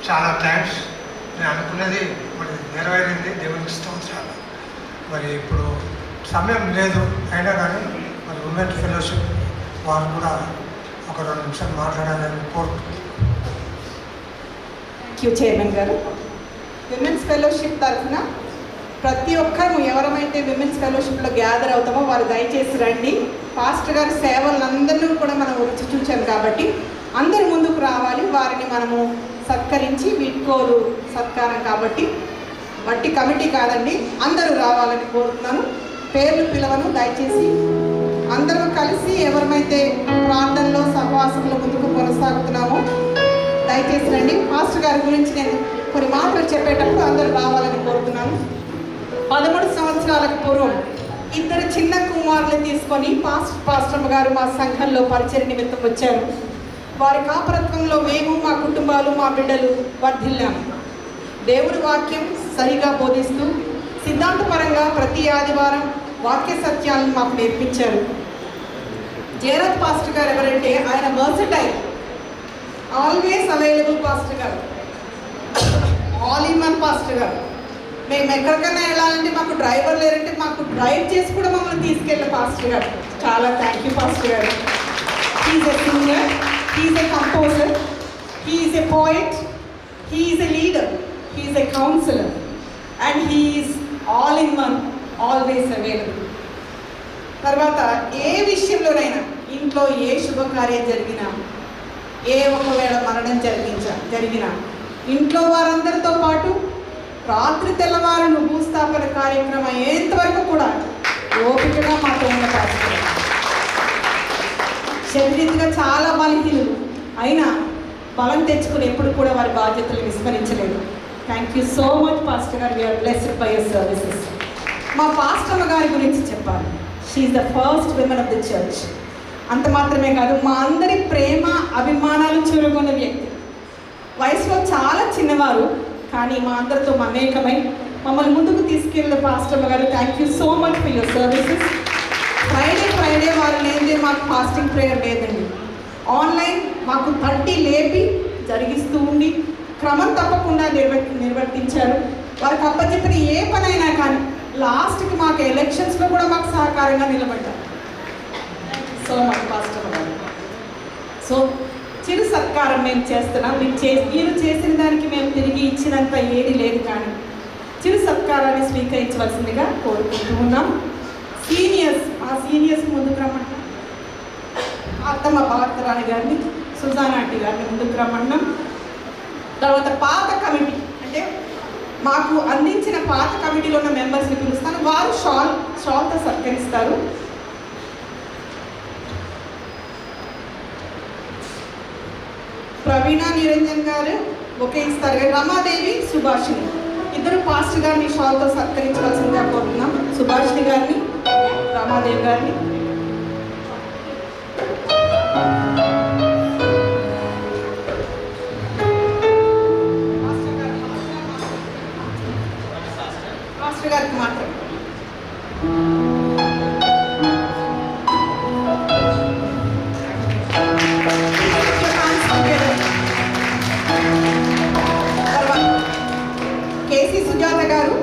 చాలా థ్యాంక్స్. నేను అనుకున్నది మరి నెరవేరింది, దేవునికి స్తోత్రాలు. మరి ఇప్పుడు సమయం లేదు, అయినా కానీ మరి ఉమెన్ ఫెలోషిప్ వారు కూడా ఒక 2 నిమిషాలు మాట్లాడాలని కోరుకుంటున్నాను. థ్యాంక్ యూ చైర్మన్ గారు. విమెన్స్ ఫెలోషిప్ తరఫున ప్రతి ఒక్కరు ఎవరమైతే విమెన్స్ ఫెలోషిప్లో గ్యాదర్ అవుతామో వారు దయచేసి రండి. పాస్టర్ గారి సేవలందరినీ కూడా మనం రుచి చూచాం కాబట్టి అందరి ముందుకు రావాలి. వారిని మనము సత్కరించి వీడ్కోలు సత్కారం కాబట్టి వట్టి కమిటీ కాదండి, అందరూ రావాలని కోరుతున్నాను. పేర్లు పిలవను, దయచేసి అందరూ కలిసి ఎవరమైతే ప్రార్థనలో సహవాసంలో ముందుకు కొనసాగుతున్నామో దయచేసి రండి. పాస్టర్ గారి గురించి నేను కొన్ని మాటలు చెప్పేటప్పుడు అందరూ రావాలని కోరుతున్నాను. 13 సంవత్సరాలకు పూర్వం 2 చిన్న కుమారులు తీసుకొని పాస్టర్ గారు మా సంఘంలో పరిచయ నిమిత్తం వచ్చారు. వారి కాపరత్వంలో మేము, మా కుటుంబాలు, మా బిడ్డలు వర్ధిల్లాము. దేవుడి వాక్యం సరిగా బోధిస్తూ సిద్ధాంతపరంగా ప్రతి ఆదివారం వాక్య సత్యాలను మాకు నేర్పించారు. జయరాజ్ పాస్టర్ గారు ఎవరంటే ఆయన వర్సటైల్, ఆల్వేస్ అవైలబుల్ పాస్టర్ గారు, ఆల్ ఇన్ వన్ పాస్టర్ గారు. మేము ఎక్కడికైనా వెళ్ళాలంటే మాకు డ్రైవర్ లేరంటే మాకు డ్రైవ్ చేసి కూడా మమ్మల్ని తీసుకెళ్ళే పాస్టర్ గారు. చాలా థ్యాంక్ యూ పాస్టర్ గారు. He's a singer, he's a composer, he's a poet, he's a leader, he's a counsellor and he's all in one, always available. తర్వాత ఏ విషయంలోనైనా ఇంట్లో ఏ శుభకార్యం జరిగినా, ఏ ఒకవేళ మరణం జరిగినా ఇంట్లో వారందరితో పాటు రాత్రి తెల్లవారును భూస్థాపన కార్యక్రమం అయ్యేంతవరకు కూడా ఓపికగా మాతో ఉన్న పాస్టర్. శరీరంగా చాలా బలహీనులు అయినా బలం తెచ్చుకుని ఎప్పుడు కూడా వారి బాధ్యతలు విస్మరించలేదు. Thank you so much pastor గారు. We are blessed by your services. మా పాస్టర్ గారి గురించి చెప్పాలి. She is the first women of the church. అంత మాత్రమే కాదు, మా అందరి ప్రేమ అభిమానాలు చూరుకున్న వ్యక్తి. వయసులో చాలా చిన్నవారు కానీ మా అందరితో మమేకమై మమ్మల్ని ముందుకు తీసుకెళ్ళిన పాస్టర్ గారు, thank you so much for your services. Friday వారు లేదే మాకు ఫాస్టింగ్ ప్రేయర్ లేదండి. ఆన్లైన్ మాకు 30 లేపి జరిగిస్తూ ఉండి క్రమం తప్పకుండా నిర్వర్తించారు. వారికి అప్పచెప్పిన ఏ పనైనా కానీ లాస్ట్కి మాకు ఎలక్షన్స్లో కూడా మాకు సహకారంగా నిలబడ్డారు. సో మచ్ పాస్టర్ గారు. సో చిరు సత్కారం మేము చేస్తున్నాం. మీరు చేసిన దానికి మేము తిరిగి ఇచ్చినంత ఏది లేదు, కానీ చిరు సత్కారాన్ని స్వీకరించవలసిందిగా కోరుకుంటూ ఉన్నాం. ఆ సీనియర్స్ ముందుకు రమ్మంటాం. అత్తమ్మ భారతరాణి గారిని, సుజానా ఆంటీ గారిని ముందుకు రమ్మన్నాం. తర్వాత పాత కమిటీ అంటే మాకు అందించిన పాత కమిటీలో ఉన్న మెంబర్స్ని పిలుస్తాను. వారు షాల్తో సత్కరిస్తారు. ప్రవీణ నిరంజన్ గారు ఒకే ఇస్తారు. రమాదేవి, సుభాషిణి ఇద్దరు పాస్టర్ గారిని షాల్తో సత్కరించవలసిందిగా కోరుతున్నాం. సుభాషిణి గారిని, రమాదేవి గారిని. పాస్టర్ గారికి మాత్రం కేసీ సుజాత గారు,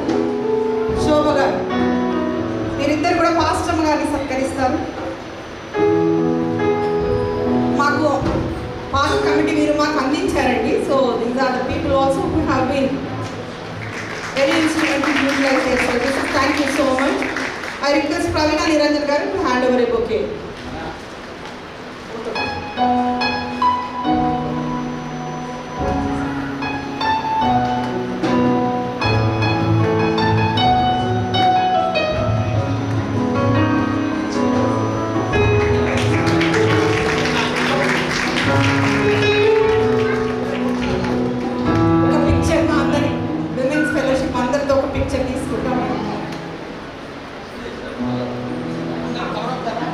శోభ గారు మీరిద్దరు కూడా పాస్టమ్ గారిని సత్కరిస్తారు. మాకు పాత కమిటీ మీరు మాకు అందించారండి. So these are the people also who have been very instrumental to utilize their services. Thank you so much. I request Praveena Niranjan గారు to hand over a bouquet.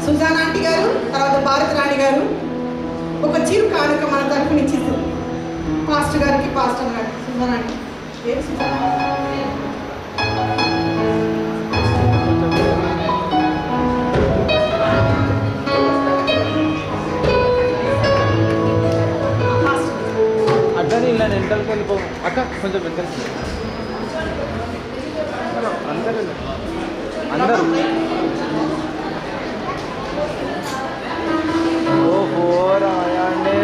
Sujana aunty గారు, తర్వాత భారతరాణి గారు ఒక చిరు కానుక మన తరఫున ఇచ్చేసారు పాస్టర్ గారికి, పాస్టర్ గారికి. సుజానా ఆంటీ ఏం సుజానా అడ్డని ఇలా వెంటకి అక్క కొంచెం పెద్ద అందరూ అందరూ ఓహో రాయండి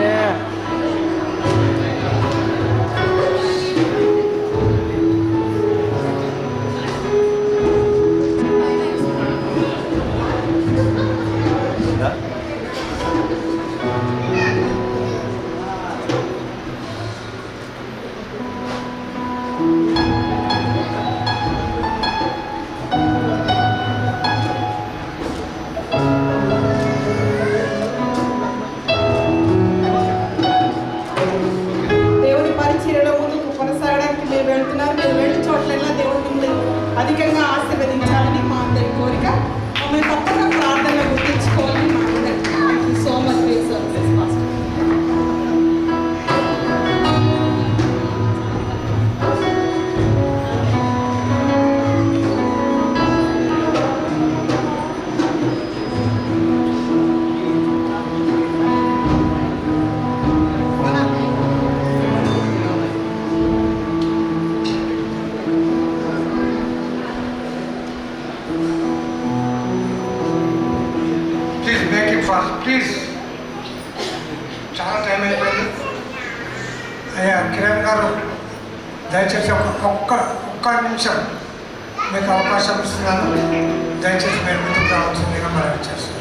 దేవుని పరిచర్యలో ముందుకు కొనసాగడానికి మీరు వెళ్తున్నారు. మీరు వెళ్ళిన చోట్లల్లా దేవుడు మిమ్మల్ని అధికంగా ఆశీర్వదించాలని మా అందరి కోరిక. మమ్మల్ని తప్పకుండా ప్రార్థనలో గుర్తించుకోవాలని మా అందరి. Thank you so much for your services pastor. Please make it fast please. చాలా టైం అయిపోయింది. అయ్యా కిరణ్ గారు దయచేసి ఒక్క నిమిషం మీకు అవకాశం ఇస్తున్నాను. దయచేసి మీరు ముందుకు రావాల్సిందిగా మనం చేస్తాం.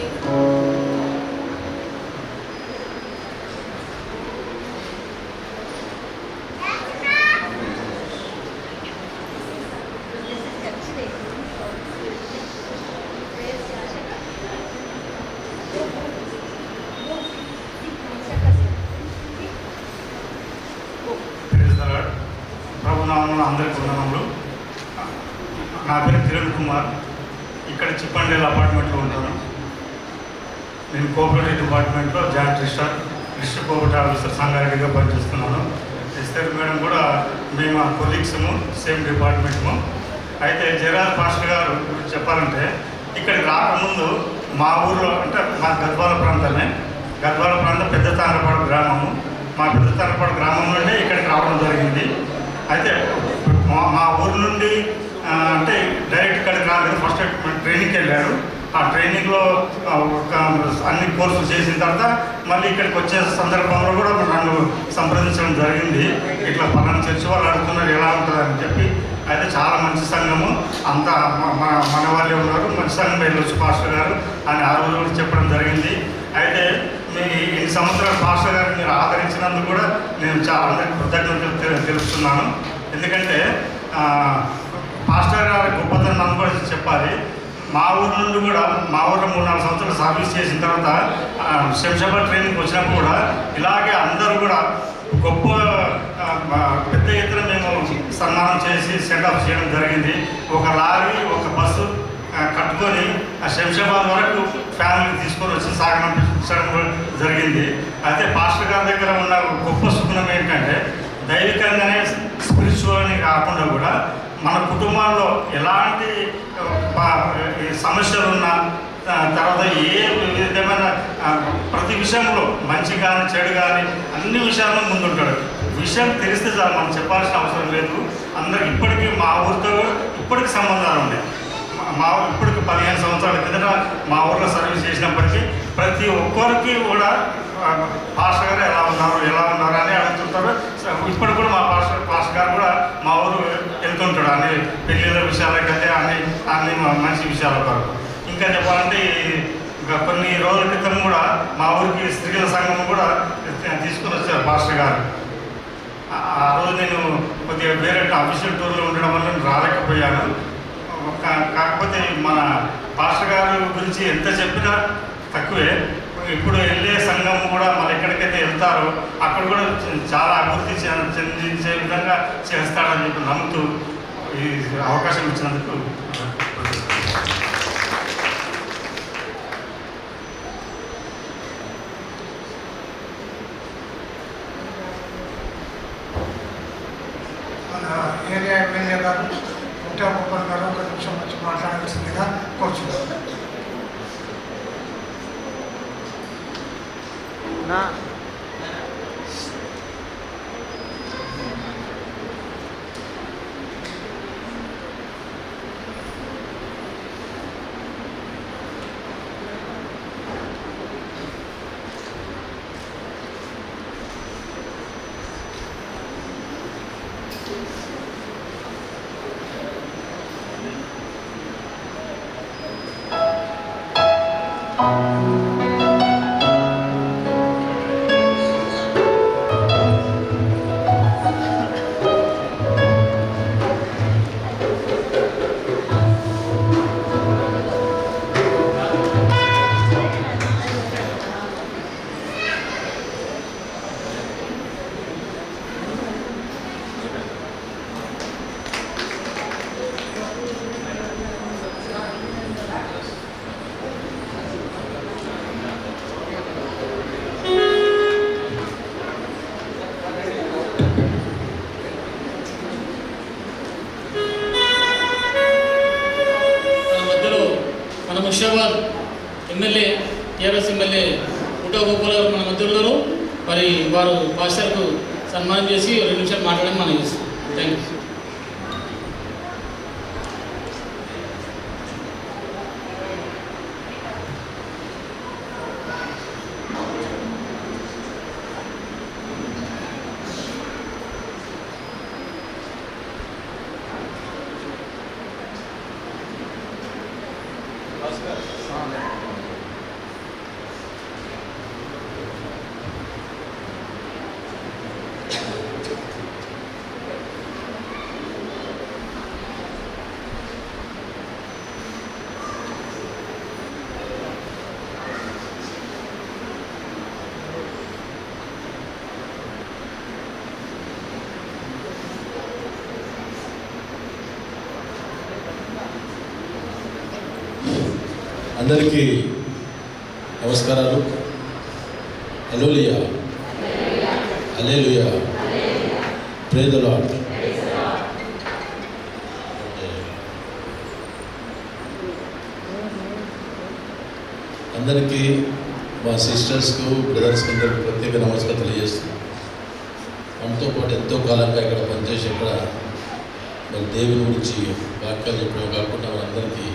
ప్రభునామంలో అందరికీ వందనములు. నా పేరు కిరణ్ కుమార్. ఇక్కడ చిప్పండేల అపార్ట్మెంట్లో ఉంటాను. నేను కోఆపరేటివ్ డిపార్ట్మెంట్లో జాయింట్ డిస్ట్రిక్ట్ కోఆపరేటివ్ ఆఫీసర్ సంగారెడ్డిగా పనిచేస్తున్నాను. ఎస్ఆర్ మేడం కూడా మేము ఆ కొలీగ్స్ము, సేమ్ డిపార్ట్మెంట్ము. అయితే జయరాజ్ పాస్టర్ గారు గురించి చెప్పాలంటే ఇక్కడికి రాకముందు మా ఊర్లో అంటే మా గద్వాల ప్రాంతమే, గద్వాల ప్రాంతం పెద్ద తాండ్రపాడు గ్రామము. మా పెద్ద తాండ్రపాడు గ్రామం నుండి ఇక్కడికి రావడం జరిగింది. అయితే మా ఊరు నుండి అంటే డైరెక్ట్ ఇక్కడికి రాలేదు. ఫస్ట్ ట్రైనింగ్కి వెళ్ళారు. ఆ ట్రైనింగ్లో అన్ని కోర్సులు చేసిన తర్వాత మళ్ళీ ఇక్కడికి వచ్చే సందర్భంలో కూడా నన్ను సంప్రదించడం జరిగింది. ఇట్లా పలానా చర్చి వాళ్ళు అడుగుతున్నారు ఎలా ఉంటుందని చెప్పి. అయితే చాలా మంచి సంఘము, అంతా మన వాళ్ళే ఉన్నారు, మంచి సంఘం వెళ్ళొచ్చు పాస్టర్ గారు అని ఆ రోజు కూడా చెప్పడం జరిగింది. అయితే మీ ఈ సంవత్సరాలు పాస్టర్ గారిని మీరు ఆదరించినందుకు కూడా నేను చాలా అందరికీ కృతజ్ఞతలు తెలుపుతున్నాను. ఎందుకంటే పాస్టర్ గారి గొప్పతనం నన్ను కూడా చెప్పాలి. మా ఊరు నుండి కూడా మా ఊరిలో 3-4 సంవత్సరాలు సర్వీస్ చేసిన తర్వాత శంషాబాద్ ట్రైనింగ్కి వచ్చినప్పుడు కూడా ఇలాగే అందరూ కూడా గొప్ప పెద్ద ఎత్తున మేము సన్మానం చేసి సెండ్ ఆఫ్ చేయడం జరిగింది. ఒక లారీ ఒక బస్సు కట్టుకొని ఆ శంషాబాద్ వరకు ఫ్యామిలీని తీసుకొని వచ్చి సాగనంపించడం జరిగింది. అయితే పాస్టర్ గారి దగ్గర ఉన్న గొప్ప సుగుణం ఏంటంటే దైవికంగానే స్పిరిచువల్ అని కాకుండా కూడా మన కుటుంబాల్లో ఎలాంటి సమస్యలు ఉన్నా తర్వాత ఏ విధమైన ప్రతి విషయంలో మంచి కానీ చెడు కానీ అన్ని విషయాల్లో ముందుంటాడు. విషయం తెలిస్తే చాలు, మనం చెప్పాల్సిన అవసరం లేదు. అందరికి ఇప్పటికీ మా ఊరితో ఇప్పటికి సంబంధాలు ఉన్నాయి. ఇప్పటికి 15 సంవత్సరాల కిందట మా ఊరిలో సర్వీస్ చేసినప్పటికీ ప్రతి ఒక్కరికి కూడా పాస్టర్ గారు ఎలా ఉన్నారు అని అడుగుతుంటారు. ఇప్పటికి కూడా మా పాస్టర్ గారు కూడా మా ఊరు వెళ్తుంటాడు అన్ని పెళ్ళిళ్ళ విషయాలకి అయితే అన్ని మంచి విషయాల కొరకు. ఇంకా చెప్పాలంటే కొన్ని రోజుల క్రితం కూడా మా ఊరికి స్త్రీల సంఘం కూడా తీసుకుని వచ్చారు పాస్టర్ గారు. ఆ రోజు నేను కొద్దిగా వేరే అఫీషియల్ టూర్లో ఉండడం వల్ల నేను రాలేకపోయాను. కాకపోతే మన పాస్టర్ గారి గురించి ఎంత చెప్పినా తక్కువే. ఇప్పుడు వెళ్ళే సంఘం కూడా మన ఎక్కడికైతే వెళ్తారో అక్కడ కూడా చాలా అభివృద్ధి చెందించే విధంగా చేస్తాడని చెప్పి నమ్ముతూ ఈ అవకాశం ఇచ్చినందుకు మన ఏరియా ఎమ్మెల్యే గారు ఉంటా గోపాల్ గారు ఒక నిమిషం వచ్చి మాట్లాడాల్సిందిగా కోరుచున్నాను. మన ముషాబాద్ ఎమ్మెల్యే టీఆర్ఎస్ ఎమ్మెల్యే పుట్టా గోపాల్ గారు మన మధ్య ఉన్నారు. మరి వారు పాస్టర్కు సన్మానం చేసి 2 నిమిషాలు మాట్లాడడం మనం చేస్తాం. Thank you. అందరికీ నమస్కారాలు. హల్లెలూయా, హల్లెలూయా, ప్రైజ్ ది లార్డ్. అందరికీ మా సిస్టర్స్కు బ్రదర్స్కి అందరికీ ప్రత్యేక నమస్కారం తెలియజేస్తున్నాను. మనతో పాటు ఎంతో కాలంగా ఇక్కడ పనిచేసి ఇక్కడ మరి దేవుని గురించి వాక్యాలు చెప్పడం కాకుండా మనందరికీ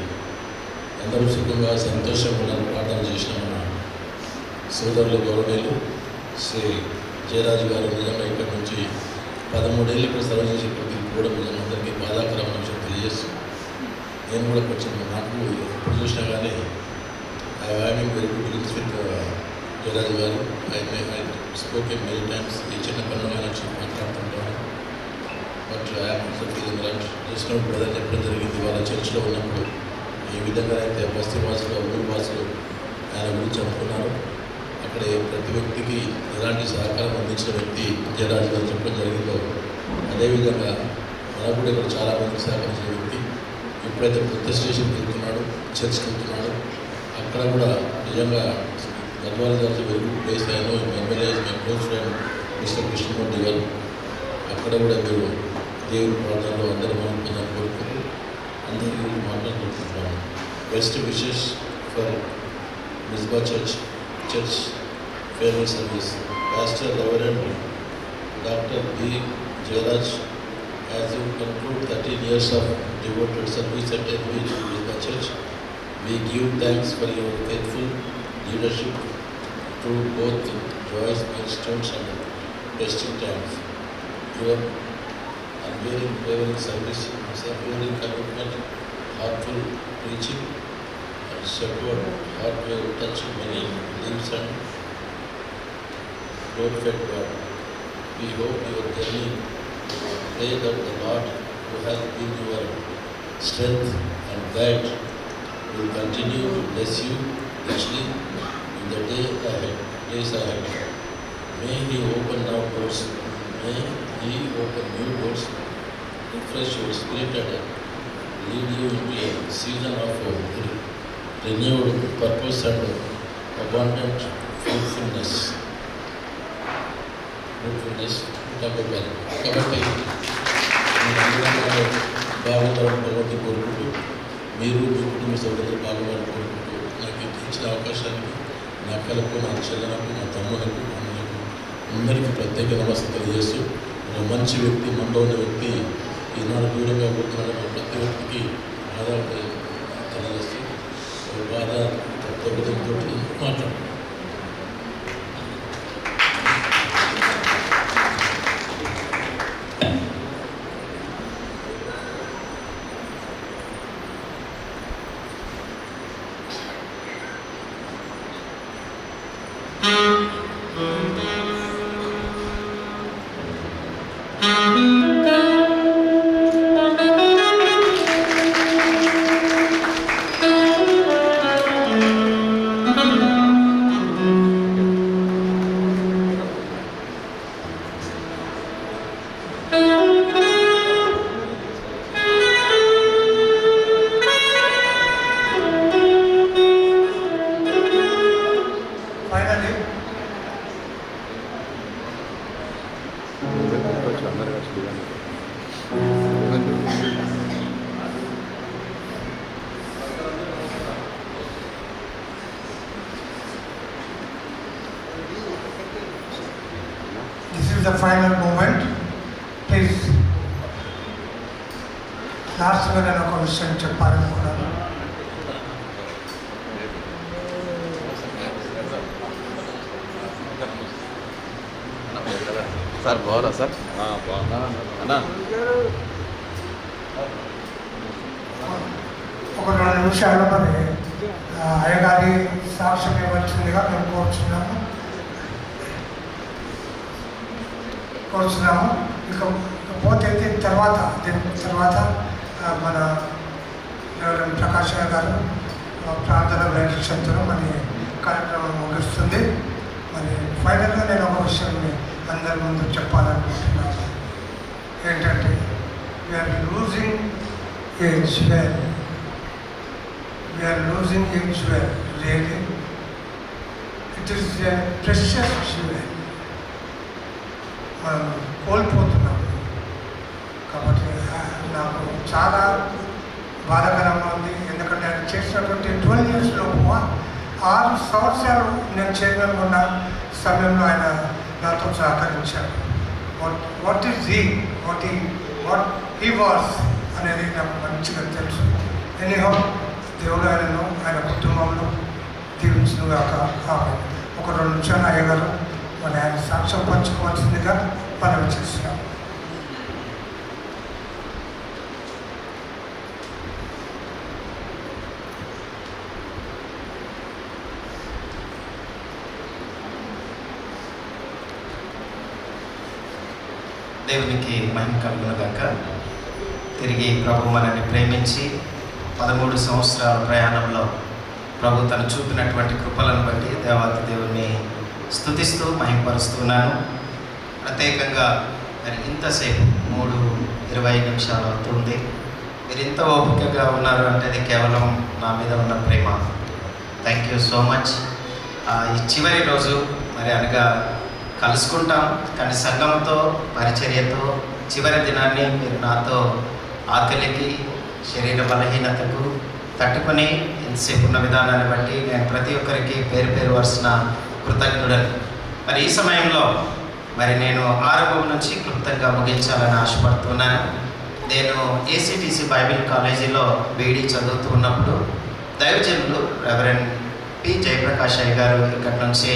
అందరూ సుఖంగా సంతోషంగా ఉండాలని ప్రార్థన చేసిన మన సోదరులు గౌరవనీయులు శ్రీ జయరాజు గారు నిజంగా ఇక్కడ నుంచి 13 ఏళ్ళు ఇక్కడ సర్వ్ చేసి ఇక్కడికి కూడా నిజంగా అందరికీ బాధాకరమైన విషయం తెలియజేస్తూ నేను కూడా కొంచెం నాకు ఎప్పుడు చూసినా కానీ I having very good links with Jayaraju గారు. I spoke in many times. ఈ చిన్న పనులు ఆయన మాట్లాడుతుంటాను. But I'm also feeling right. Just now brother చెప్పడం జరిగింది వాళ్ళ చర్చ్లో ఉన్నప్పుడు ఏ విధంగా అయితే బస్తీ వాసులు ఊరు వాసులు ఆయన గురించి అనుకున్నారు. అక్కడ ప్రతి వ్యక్తికి ఎలాంటి సహకారం అందించిన వ్యక్తి జయరాజు గారు చెప్పడం జరిగిందో అదేవిధంగా మనకు కూడా ఇక్కడ చాలామందికి సహకరించిన వ్యక్తి. ఎప్పుడైతే కొత్త స్టేషన్కి వెళ్తున్నాడు, చర్చ్కి వెళ్తున్నాడు, అక్కడ కూడా నిజంగా గద్వాల గారి వెరీ గుడ్ ప్లేస్ అయినా MLA my close friend mister Krishnamurthy గారు అక్కడ కూడా మీరు దేవుని ప్రార్థనలో అందరూ మనకు కోరుకుంటూ అందరికీ గురించి మాట్లాడుకుంటున్నాను. Best wishes for Mizpah church farewell service. Pastor reverend doctor B Jayaraj, as you conclude 13 years of devoted service at Misbah Church, we give thanks for your faithful leadership through both joyous milestones and testing times. Your unwavering service, unwavering commitment, heartful preaching, and shepherd heart will touch many lives and God-fed God. We hope your journey. Pray that the Lord, who has been your strength and guide, will continue to bless you richly in the days ahead. May He open now doors. May He open new doors, refresh your spirit and lead you into a season of renewed purpose and abundant fruitfulness. కాబట్టి బాగుండాలని భగవంతుని కోరుకుంటూ మీరు మీ కుటుంబ సభ్యులు బాగుండాలని కోరుకుంటూ నాకు ఇచ్చిన అవకాశానికి నా అక్కలకు, నా చెల్లెలకు, నా తమ్ములకు, అన్నలకు అందరికీ ప్రత్యేక నమస్తే తెలియజేస్తూ ఒక మంచి వ్యక్తి, మనలో ఉన్న వ్యక్తి ఈనాడు దూరంగా పోతున్నాడని ప్రతి వ్యక్తికి ఆధార తెలియజేస్తూ ఒక బాధ ప్రత్యేకతతో మాట్లాడుతున్నాను. This is the final moment. Please. లాస్ట్గా నేను ఒక విషయం చెప్పాలనుకున్నాను. సార్ బాగున్నా సార్ అన్నా ఒక 2 నిమిషాలు మరి అయ్యగారి సాక్ష్యం ఇవ్వాల్సిందిగా మేము కోరుచున్నాము. ఇక పోతే దీని తర్వాత మన ప్రకాష్ గారు ప్రార్థన వేక్షంతో మరి కార్యక్రమం ముగిస్తుంది. మరి ఫైనల్గా నేను ఒక విషయం అందరి ముందు చెప్పాలనుకుంటున్నాను. ఏంటంటే we're losing a jewel. We're losing a jewel. Really it is a precious jewel. మనం కోల్పోతున్నాం. కాబట్టి నాకు చాలా బాధాకరంగా ఉంది. ఎందుకంటే ఆయన చేసినటువంటి 12 years లోపు 6 సంవత్సరాలు నేను చైర్మన్ ఉన్న సమయంలో ఆయన నాతో సహకరించారు. వాట్ హీ వాస్ అనేది నాకు మంచిగా తెలుసు. ఎనీహౌ దేవుడు ఆయనను ఆయన కుటుంబంలో దీవించినగాక. ఒక 2 నిమిషాలు అయ్యగారు మరి ఆయన సాక్ష్యం పంచుకోవాల్సిందిగా మనవి చేస్తున్నాం. దేవునికి మహిమ కలుగును గాక. తిరిగి ప్రభు మనల్ని ప్రేమించి 13 సంవత్సరాల ప్రయాణంలో ప్రభు తను చూపినటువంటి కృపలను బట్టి దేవాతి దేవుని స్తుతిస్తూ మహిమపరుస్తున్నాను. ప్రత్యేకంగా మరి ఇంతసేపు 3:20 నిమిషాలు అవుతుంది. మీరు ఇంత ఓపికగా ఉన్నారు అంటే అది కేవలం నా మీద ఉన్న ప్రేమ. Thank you so much. ఈ చివరి రోజు మరి అనగా కలుసుకుంటాం, కానీ సంఘంతో పరిచర్యతో చివరి దినాన్ని మీరు నాతో ఆకలికి శరీర బలహీనతకు తట్టుకొని ఎంతసేపు ఉన్న విధానాన్ని బట్టి నేను ప్రతి ఒక్కరికి పేరు పేరు వరుసన కృతజ్ఞుడని. మరి ఈ సమయంలో మరి నేను ఆరంభం నుంచి క్లుప్తంగా ముగించాలని ఆశపడుతున్నాను. నేను ఏసీటీసీ బైబిల్ కాలేజీలో బీఈడీ చదువుతూ ఉన్నప్పుడు దైవజనులు రెవరెండ్ పి జయప్రకాష్ అయ్య గారు ఇక్కడి నుంచి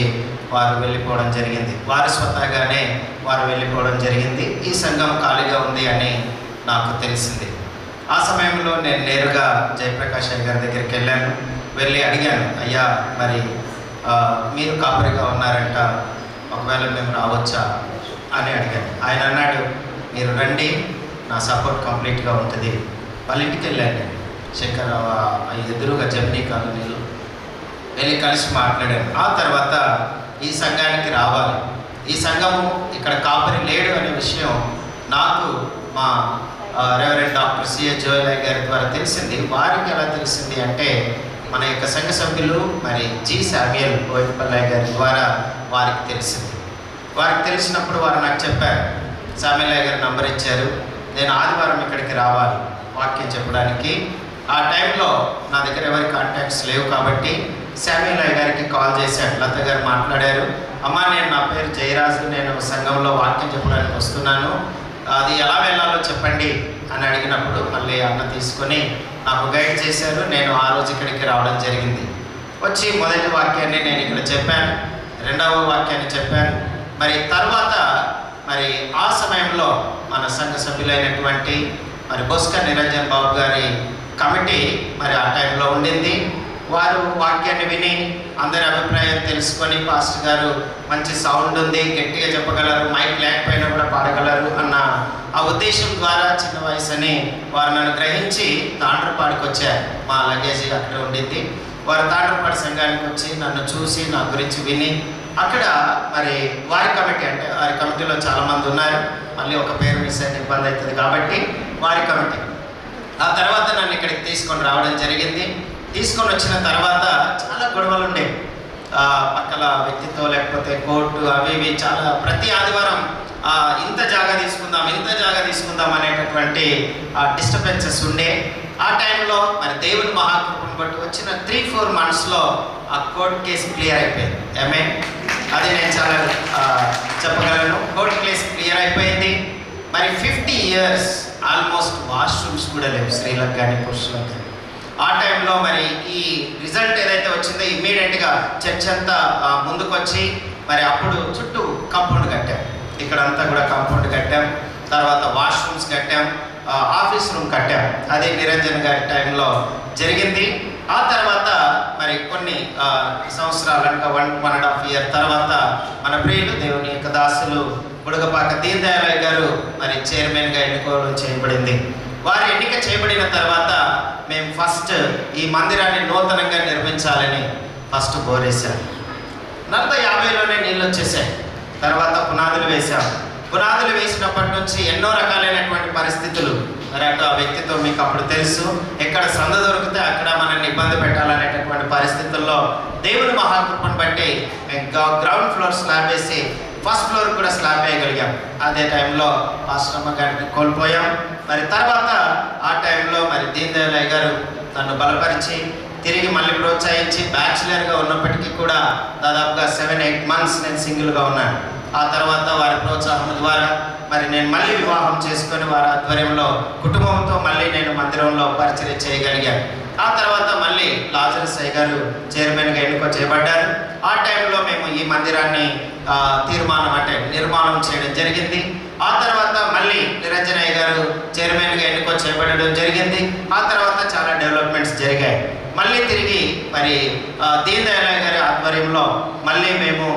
వారు వెళ్ళిపోవడం జరిగింది. వారు స్వతహాగానే వారు వెళ్ళిపోవడం జరిగింది. ఈ సంఘం ఖాళీగా ఉంది అని నాకు తెలిసింది. ఆ సమయంలో నేను నేరుగా జయప్రకాష్ అయ్య గారి దగ్గరికి వెళ్ళి అడిగాను, అయ్యా మరి మీరు కాపరిగా ఉన్నారంట, ఒకవేళ మేము రావచ్చా అని అడిగాను. ఆయన అన్నాడు, మీరు రండి, నా సపోర్ట్ కంప్లీట్గా ఉంటుంది. వాళ్ళ ఇంటికి వెళ్ళాను. శంకర్ ఎదురుగా జమినీ కాలనీలో వెళ్ళి కలిసి మాట్లాడాను. ఆ తర్వాత ఈ సంఘానికి రావాలి, ఈ సంఘము ఇక్కడ కాపరి లేడు అనే విషయం నాకు మా రెవరెండ్ డాక్టర్ సిఏ జోయలయ్య గారి ద్వారా తెలిసింది. వారికి ఎలా తెలిసింది అంటే మన యొక్క సంఘ సభ్యులు మరి జి శామ్యుయల్ బోయిపల్లయ్య గారి ద్వారా వారికి తెలిసింది. వారికి తెలిసినప్పుడు వారు నాకు చెప్పారు, శామ్యుయలయ్య గారు నంబర్ ఇచ్చారు, నేను ఆదివారం ఇక్కడికి రావాలి వాక్యం చెప్పడానికి. ఆ టైంలో నా దగ్గర ఎవరి కాంటాక్ట్స్ లేవు కాబట్టి శామ్యుయలయ్య గారికి కాల్ చేశాను. లత గారు మాట్లాడారు, అమ్మ నేను నా పేరు జయరాజు, నేను సంఘంలో వాక్యం చెప్పడానికి వస్తున్నాను, అది ఎలా వెళ్ళాలో చెప్పండి అని అడిగినప్పుడు మళ్ళీ అన్న తీసుకొని నాకు గైడ్ చేశారు. నేను ఆ రోజు ఇక్కడికి రావడం జరిగింది. వచ్చి మొదటి వాక్యాన్ని నేను ఇక్కడ చెప్పాను, రెండవ వాక్యాన్ని చెప్పాను. మరి తర్వాత మరి ఆ సమయంలో మన సంఘ సభ్యులైనటువంటి మరి బొస్క నిరంజన్ బాబు గారి కమిటీ మరి ఆ టైంలో ఉండింది. వారు వాక్యాన్ని విని అందరి అభిప్రాయం తెలుసుకొని పాస్టర్ గారు మంచి సౌండ్ ఉంది, గట్టిగా చెప్పగలరు, మైక్ లేకపోయినా కూడా పాడగలరు అన్న ఆ ఉద్దేశం ద్వారా చిన్న వయసు అని వారు నన్ను గ్రహించి తాండ్రపాడికి వచ్చారు. మా లగేజీ అక్కడ ఉండింది. వారు తాండ్రపాడి సంఘానికి వచ్చి నన్ను చూసి నా గురించి విని అక్కడ మరి వారి కమిటీ, అంటే వారి కమిటీలో చాలామంది ఉన్నారు, మళ్ళీ ఒక పేరు మిస్ అయితే ఇబ్బంది అవుతుంది కాబట్టి వారి కమిటీ ఆ తర్వాత నన్ను ఇక్కడికి తీసుకొని రావడం జరిగింది. తీసుకొని వచ్చిన తర్వాత చాలా గొడవలు ఉండేవి, పక్కల వ్యక్తితో లేకపోతే కోర్టు అవి ఇవి చాలా. ప్రతి ఆదివారం ఇంత జాగా తీసుకుందాం అనేటటువంటి డిస్టర్బెన్సెస్ ఉండే. ఆ టైంలో మరి దేవుని మహాకృపను బట్టి వచ్చిన 3-4 మంత్స్లో ఆ కోర్టు కేసు క్లియర్ అయిపోయింది. అది నేను చాలా చెప్పగలను. కోర్టు కేసు క్లియర్ అయిపోయింది. మరి 50 years ఆల్మోస్ట్ వాష్రూమ్స్ కూడా లేవు స్త్రీలకు కానీ పురుషులకు కానీ. ఆ టైంలో మరి ఈ రిజల్ట్ ఏదైతే వచ్చిందో ఇమ్మీడియట్గా చర్చ్ అంతా ముందుకు వచ్చి మరి అప్పుడు చుట్టూ కాంపౌండ్ కట్టాం. ఇక్కడంతా కూడా కాంపౌండ్ కట్టాం. తర్వాత వాష్రూమ్స్ కట్టాం, ఆఫీస్ రూమ్ కట్టాం. అది నిరంజన్ గారి టైంలో జరిగింది. ఆ తర్వాత మరి కొన్ని సంవత్సరాలు అంటే 1.5 year తర్వాత మన ప్రియులు దేవుని యొక్క దాసులు బుడగపాక దీన్ దయాళ్ గారు మరి చైర్మన్గా ఎన్నుకోవడం చేయబడింది. వారు ఎన్నిక చేయబడిన తర్వాత మేము ఫస్ట్ ఈ మందిరాన్ని నూతనంగా నిర్మించాలని ఫస్ట్ బోరేశాం. 40-50లోనే నీళ్ళు వచ్చేసాయి. తర్వాత పునాదులు వేశాం. పునాదులు వేసినప్పటి నుంచి ఎన్నో రకాలైనటువంటి పరిస్థితులు. మరి అటు ఆ వ్యక్తితో మీకు అప్పుడు తెలుసు, ఎక్కడ సంద దొరికితే అక్కడ మనల్ని ఇబ్బంది పెట్టాలనేటటువంటి పరిస్థితుల్లో దేవుని మహాకృపను బట్టి మేము గ్రౌండ్ ఫ్లోర్ స్లాబ్ వేసి ఫస్ట్ ఫ్లోర్ కూడా స్లాబ్ వేయగలిగాం. అదే టైంలో పాస్టమ్మ గారిని కోల్పోయాం. మరి తర్వాత ఆ టైంలో మరి దీన్ దయాళ్ గారు నన్ను బలపరిచి తిరిగి మళ్ళీ ప్రోత్సహించి బ్యాచులర్గా ఉన్నప్పటికీ కూడా దాదాపుగా 7-8 months నేను సింగిల్గా ఉన్నాను. ఆ తర్వాత వారి ప్రోత్సాహం ద్వారా మరి నేను మళ్ళీ వివాహం చేసుకొని వారి ఆధ్వర్యంలో కుటుంబంతో మళ్ళీ నేను మందిరంలో పరిచయం చేయగలిగాను. ఆ తర్వాత మళ్ళీ లాజరస్ అయ్య గారు చైర్మన్గా ఎన్నుకో చేయబడ్డారు. ఆ టైంలో మేము ఈ మందిరాన్ని నిర్మాణం చేయడం జరిగింది. ఆ తర్వాత మళ్ళీ నిరంజన్ అయ్య గారు చైర్మన్గా ఎన్నుకో చేయబడడం జరిగింది. ఆ తర్వాత చాలా డెవలప్మెంట్స్ జరిగాయి. మళ్ళీ తిరిగి మరి దీన్ దయాళ్ గారి ఆధ్వర్యంలో మళ్ళీ మేము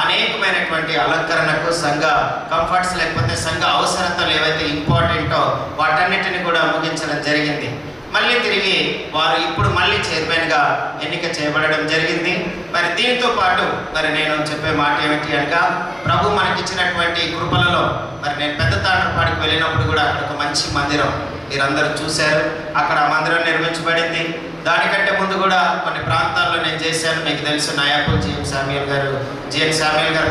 అనేకమైనటువంటి అలంకరణకు సంఘ కంఫర్ట్స్ లేకపోతే సంఘ అవసరతలు ఏవైతే ఇంపార్టెంటో వాటన్నిటిని కూడా ముగించడం జరిగింది. మళ్ళీ తిరిగి వారు ఇప్పుడు మళ్ళీ చైర్మన్గా ఎన్నిక చేయబడడం జరిగింది. మరి దీంతో పాటు మరి నేను చెప్పే మాట ఏమిటి అనగా, ప్రభు మనకిచ్చినటువంటి కృపలలో మరి నేను పెద్ద తాండ్రపాడికి వెళ్ళినప్పుడు కూడా అక్కడ ఒక మంచి మందిరం మీరందరూ చూశారు. అక్కడ ఆ మందిరం నిర్మించబడింది. దానికంటే ముందు కూడా కొన్ని ప్రాంతాల్లో నేను చేశాను. మీకు తెలుసు, నయాపూర్ జిఎన్ శామ్యూల్ గారు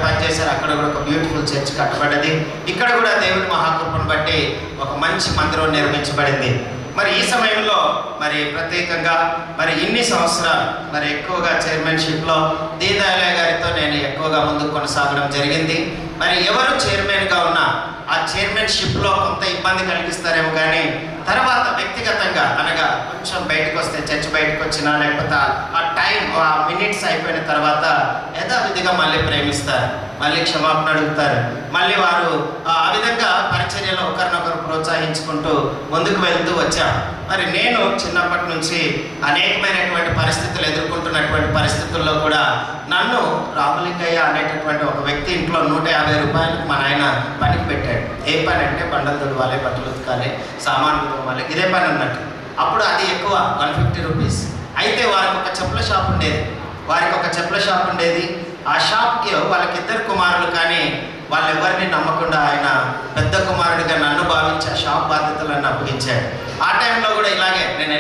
పనిచేశారు. అక్కడ కూడా ఒక బ్యూటిఫుల్ చర్చ్ కట్టబడ్డది. ఇక్కడ కూడా దేవుని మహాకృపను బట్టి ఒక మంచి మందిరం నిర్మించబడింది. మరి ఈ సమయంలో మరి ప్రత్యేకంగా మరి ఇన్ని సంవత్సరాలు మరి ఎక్కువగా చైర్మన్షిప్లో దీన్ దయాళ్ గారితో నేను ఎక్కువగా ముందుకు కొనసాగడం జరిగింది. మరి ఎవరు చైర్మన్గా ఉన్నా ఆ చైర్మన్షిప్లో కొంత ఇబ్బంది కలిగిస్తారేమో, కానీ తర్వాత వ్యక్తిగతంగా అనగా కొంచెం బయటకు వస్తే చర్చ్ బయటకు వచ్చినా లేకపోతే ఆ టైం ఆ మినిట్స్ అయిపోయిన తర్వాత యథావిధిగా మళ్ళీ ప్రేమిస్తారు, మళ్ళీ క్షమాపణ అడుగుతారు. మళ్ళీ వారు ఆ విధంగా పరిచర్యలో ఒకరినొకరు ప్రోత్సహించుకుంటూ ముందుకు వెళ్తూ వచ్చాం. మరి నేను చిన్నప్పటి నుంచి అనేకమైనటువంటి పరిస్థితులు ఎదుర్కొంటున్నటువంటి పరిస్థితుల్లో కూడా నన్ను రామలింగయ్య అనేటటువంటి ఒక వ్యక్తి ఇంట్లో 150 రూపాయలకు మా నాయన పనికి పెట్టాడు. ఏ పని అంటే బండలు తుడవాలి, బట్టలు ఉతకాలి, సామాన్లు తోమాలి, ఇదే పని అన్నట్టు. అప్పుడు అది ఎక్కువ 150 రూపీస్. అయితే వారికి ఒక చెప్పుల షాప్ ఉండేది. ఆ షాప్కి వాళ్ళకి 2 కుమారులు, కానీ వాళ్ళెవరిని నమ్మకుండా ఆయన పెద్ద కుమారుడిగా నన్ను భావించి ఆ షాప్ బాధ్యతలను అప్పగించాడు. ఆ టైంలో కూడా ఇలాగే నేను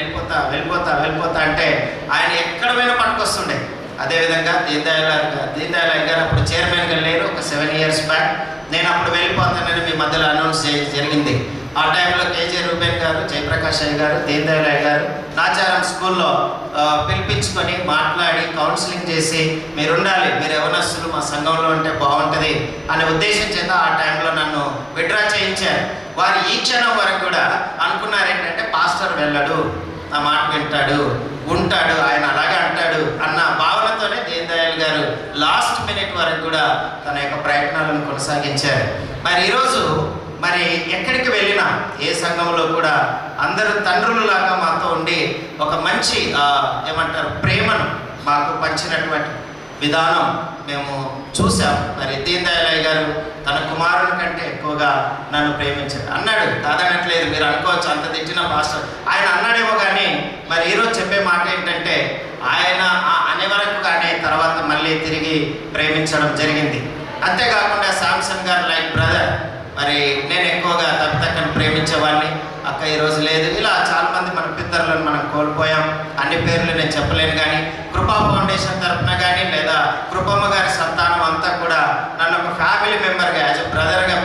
వెళ్ళిపోతా అంటే ఆయన ఎక్కడ పోయినా పట్టుకొస్తుండే. అదేవిధంగా దీన్ దయాళ్ గారు అప్పుడు చైర్మన్గా లేరు. ఒక 7 years బ్యాక్ నేను అప్పుడు వెళ్ళిపోతానని మీ మధ్యలో అనౌన్స్ జరిగింది. ఆ టైంలో కేజే రూబెన్ గారు, జయప్రకాష్ అయ్య గారు, దీన్ దయాళ్ గారు నాచారం స్కూల్లో పిలిపించుకొని మాట్లాడి కౌన్సిలింగ్ చేసి మీరు ఉండాలి, మీరు యవనస్తులు మా సంఘంలో ఉంటే బాగుంటుంది అనే ఉద్దేశం చేత ఆ టైంలో నన్ను విడ్రా చేయించారు. వారు ఈ క్షణం వరకు కూడా అనుకున్నారు ఏంటంటే పాస్టర్ వెళ్ళడు, నా మాట వింటాడు, ఉంటాడు, ఆయన అలాగే అంటాడు అన్న భావనతోనే దీన్ దయాళ్ గారు లాస్ట్ మినిట్ వరకు కూడా తన యొక్క ప్రయత్నాలను కొనసాగించారు. మరి ఈరోజు మరి ఎక్కడికి వెళ్ళినా ఏ సంఘంలో కూడా అందరూ తండ్రులలాగా మాతో ఉండి ఒక మంచి ప్రేమను మాకు పంచినటువంటి విధానం మేము చూసాం. మరి దీన్ దయాళ్ గారు తన కుమారుని కంటే ఎక్కువగా నన్ను ప్రేమించాడు. అన్నాడు, కాదనట్లేదు, మీరు అనుకోవచ్చు అంత తిట్టిన పాస్టర్ ఆయన అన్నాడేమో, కానీ మరి ఈరోజు చెప్పే మాట ఏంటంటే ఆయన అనే వరకు కానీ తర్వాత మళ్ళీ తిరిగి ప్రేమించడం జరిగింది. అంతేకాకుండా శాంసన్ గారు లైక్ బ్రదర్, మరి నేను ఎక్కువగా తప్పని ప్రేమించేవాడిని. అక్క ఈరోజు లేదు. ఇలా చాలామంది మన పితరులను మనం కోల్పోయాం. అన్ని పేర్లు నేను చెప్పలేను, కానీ కృపా ఫౌండేషన్ తరఫున కానీ లేదా కృపమ్మ గారి సంతానం అంతా కూడా నన్ను ఒక ఫ్యామిలీ మెంబర్గా యాజ్ ఎ బ్రదర్గా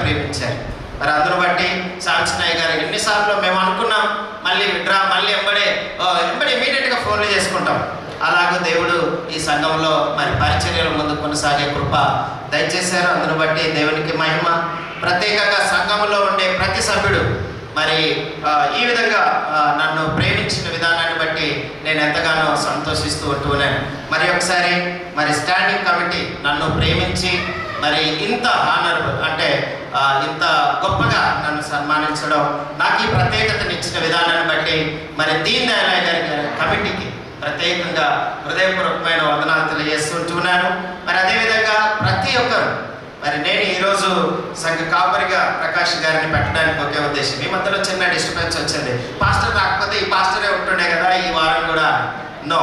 ఈ సంఘంలో మరి పరిచర్యల ముందు కొనసాగే కృప దయచేశారు. అందును బట్టి దేవునికి మహిమ. ప్రత్యేకంగా సంఘంలో ఉండే ప్రతి సభ్యుడు మరి ఈ విధంగా నన్ను ప్రేమించిన విధానాన్ని బట్టి నేను ఎంతగానో సంతోషిస్తూ ఉంటున్నాను. మరి ఒకసారి మరి స్టాండింగ్ కమిటీ నన్ను ప్రేమించి మరి ఇంత హానరబుల్ అంటే ఇంత గొప్పగా నన్ను సన్మానించడం, నాకు ఈ ప్రత్యేకతనిచ్చిన విధానాన్ని బట్టి మరి దీన్ దయాళ్ గారి కమిటీకి ప్రత్యేకంగా హృదయపూర్వకమైన వందనాలు తెలియజేస్తుంటున్నాను. మరి అదేవిధంగా ప్రతి ఒక్కరు మరి నేను ఈరోజు సంఘ కాపరిగా ప్రకాష్ గారిని పెట్టడానికి ఒకే ఉద్దేశం. ఈ మధ్యలో చిన్న డిస్టర్బెన్స్ వచ్చింది. పాస్టర్ రాకపోతే ఈ పాస్టరే ఉంటుండే కదా ఈ వారం కూడా. నో,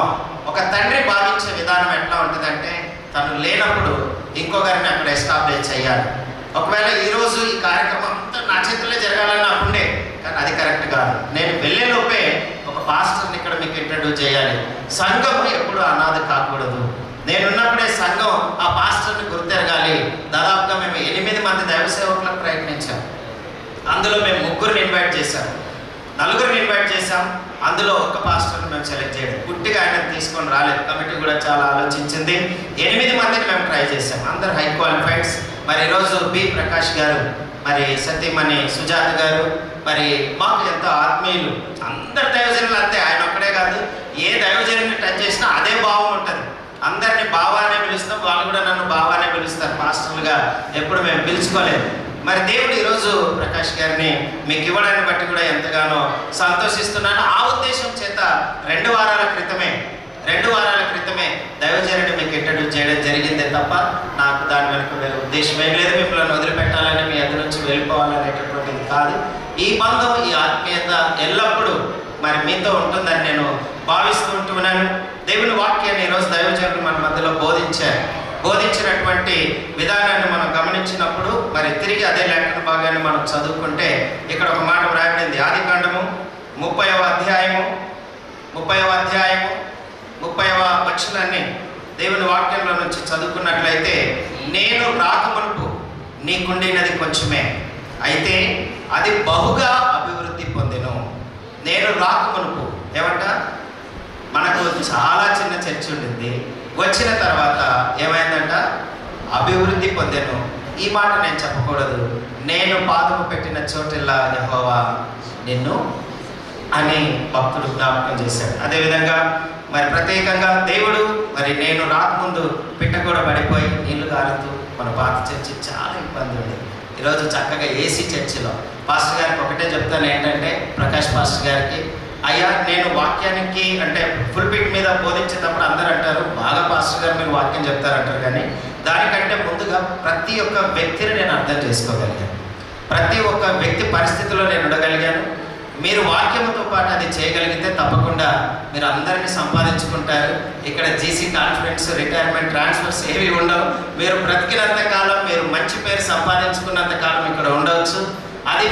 ఒక తండ్రి భావించే విధానం ఎట్లా ఉంటుందంటే తను లేనప్పుడు ఇంకొకరిని అక్కడ ఎస్టాబ్లిష్ చేయాలి. ఒకవేళ ఈరోజు ఈ కార్యక్రమం అంతా నా చేతుల్లో జరగాలని నాకుండే, కానీ అది కరెక్ట్ కాదు. నేను వెళ్ళేలోపే ఒక పాస్టర్ని ఇక్కడ మీకు ఇంట్రడ్యూస్ చేయాలి. సంఘం ఎప్పుడు అనాథ కాకూడదు. నేనున్నప్పుడే సంఘం ఆ పాస్టర్ని గుర్తెరగాలి. దాదాపుగా మేము 8 మంది దైవ సేవకులకు ప్రయత్నించాం. అందులో మేము 3 ఇన్వైట్ చేశాం, 4 ఇన్వైట్ చేశాం. అందులో ఒక పాస్టర్ని మేము సెలెక్ట్ చేయడం, పుట్టిగా ఆయన తీసుకొని రాలేదు. కమిటీ కూడా చాలా ఆలోచించింది. 8 మందిని మేము ట్రై చేశాం, అందరు హై క్వాలిఫైడ్స్. మరి ఈరోజు బి ప్రకాష్ గారు, మరి సతీమణి సుజాత గారు, మరి మాకు ఎంతో ఆత్మీయులు. అందరు దైవజనులు అంతే, ఆయన ఒక్కడే కాదు. ఏ దైవజనుని టచ్ చేసినా అదే భావం ఉంటుంది. అందరినీ బావానే పిలుస్తాం, వాళ్ళు కూడా నన్ను బావానే పిలుస్తారు. పాస్టర్లుగా ఎప్పుడు మేము పిలుచుకోలేదు. మరి దేవుడు ఈరోజు ప్రకాష్ గారిని మీకు ఇవ్వడాన్ని బట్టి కూడా ఎంతగానో సంతోషిస్తున్నాను. ఆ ఉద్దేశం చేత 2 వారాల క్రితమే దైవజనుడిని మీకు ఇంట్రడ్యూస్ చేయడం జరిగిందే తప్ప నాకు దాని వెనుక వేరే ఉద్దేశం ఏం లేదు. మిమ్మల్ని వదిలిపెట్టాలని, మీ ఎదురు నుంచి వెళ్ళిపోవాలనేటటువంటిది కాదు. ఈ బంధం, ఈ ఆత్మీయత ఎల్లప్పుడూ మరి మీతో ఉంటుందని నేను భావిస్తూ ఉంటున్నాను. దేవుని వాక్యాన్ని ఈరోజు దైవజనులు మన మధ్యలో బోధించినటువంటి విధానాన్ని మనం గమనించినప్పుడు మరి తిరిగి అదే లేఖన భాగాన్ని మనం చదువుకుంటే ఇక్కడ ఒక మాట వ్రాయబడింది. ఆదికాండము 30వ అధ్యాయము 30వ వచనాన్ని దేవుని వాక్యంలో నుంచి చదువుకున్నట్లయితే, నేను రాకమునుపు నీకుండినది కొంచెమే, అయితే అది బహుగా అభివృద్ధి పొందెను. నేను రాకమునుపు ఏమంట, మనకు చాలా చిన్న చర్చ్ ఉండింది. వచ్చిన తర్వాత ఏమైందంట, అభివృద్ధి పొందెను. ఈ మాట నేను చెప్పకూడదు. నేను పాదము పెట్టిన చోటెల్లా యెహోవా నిన్ను అని భక్తుడు జ్ఞాపకం చేశాడు. అదేవిధంగా మరి ప్రత్యేకంగా దేవుడు మరి నేను రాకముందు పిట్ట కూడా పడిపోయి నీళ్లు కారుతూ మన పాత చర్చి చాలా ఇబ్బంది ఉంది. ఈరోజు చక్కగా ఏసీ చర్చిలో పాస్టర్ గారికి ఒకటే చెప్తాను ఏంటంటే, ప్రకాష్ పాస్టర్ గారికి, అయ్యా నేను వాక్యానికి అంటే ఫుల్ పిట్ మీద బోధించేటప్పుడు అందరూ అంటారు బాగా పాస్టర్ గారు మీరు వాక్యం చెప్తారంటారు, కానీ దానికంటే ముందుగా ప్రతి ఒక్క వ్యక్తిని నేను అర్థం చేసుకోగలిగాను. ప్రతి ఒక్క వ్యక్తి పరిస్థితిలో నేను ఉండగలిగాను. మీరు వాక్యంతో పాటు అది చేయగలిగితే తప్పకుండా మీరు అందరినీ సంపాదించుకుంటారు. ఇక్కడ జీసీ కాన్ఫరెన్స్, రిటైర్మెంట్, ట్రాన్స్ఫర్స్ ఏవి ఉండవు. మీరు బ్రతికినంత కాలం, మీరు మంచి పేరు సంపాదించుకున్నంత కాలం ఇక్కడ ఉండవచ్చు. అది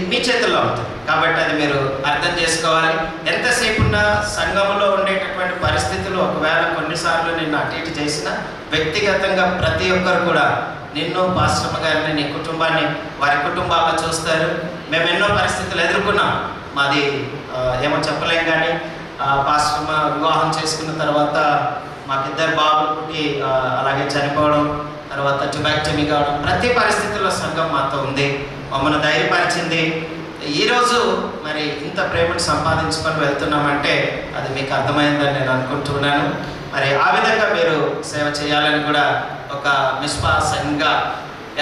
మీ చేతుల్లో ఉంటుంది. కాబట్టి అది మీరు అర్థం చేసుకోవాలి. ఎంతసేపు ఉన్న సంఘంలో ఉండేటటువంటి పరిస్థితులు ఒకవేళ కొన్నిసార్లు నిన్ను అటు ఇటు చేసినా వ్యక్తిగతంగా ప్రతి ఒక్కరు కూడా నిన్ను, పాస్టర్ గారిని, నీ కుటుంబాన్ని వారి కుటుంబాల్లో చూస్తారు. మేము ఎన్నో పరిస్థితులు ఎదుర్కొన్నాం. మాది ఏమో చెప్పలేం, కానీ పాస్టర్ వివాహం చేసుకున్న తర్వాత మాకిద్దరు బాబులు పుట్టి అలాగే చనిపోవడం, తర్వాత ట్యుబాక్టమీ కావడం, ప్రతి పరిస్థితుల్లో సంఘం మాతో ఉంది, మమ్మల్ని ధైర్యపరిచింది. ఈరోజు మరి ఇంత ప్రేమను సంపాదించుకొని వెళ్తున్నామంటే అది మీకు అర్థమైందని నేను అనుకుంటున్నాను. మరి ఆ విధంగా మీరు సేవ చేయాలని కూడా ఒక నిష్పాసంగా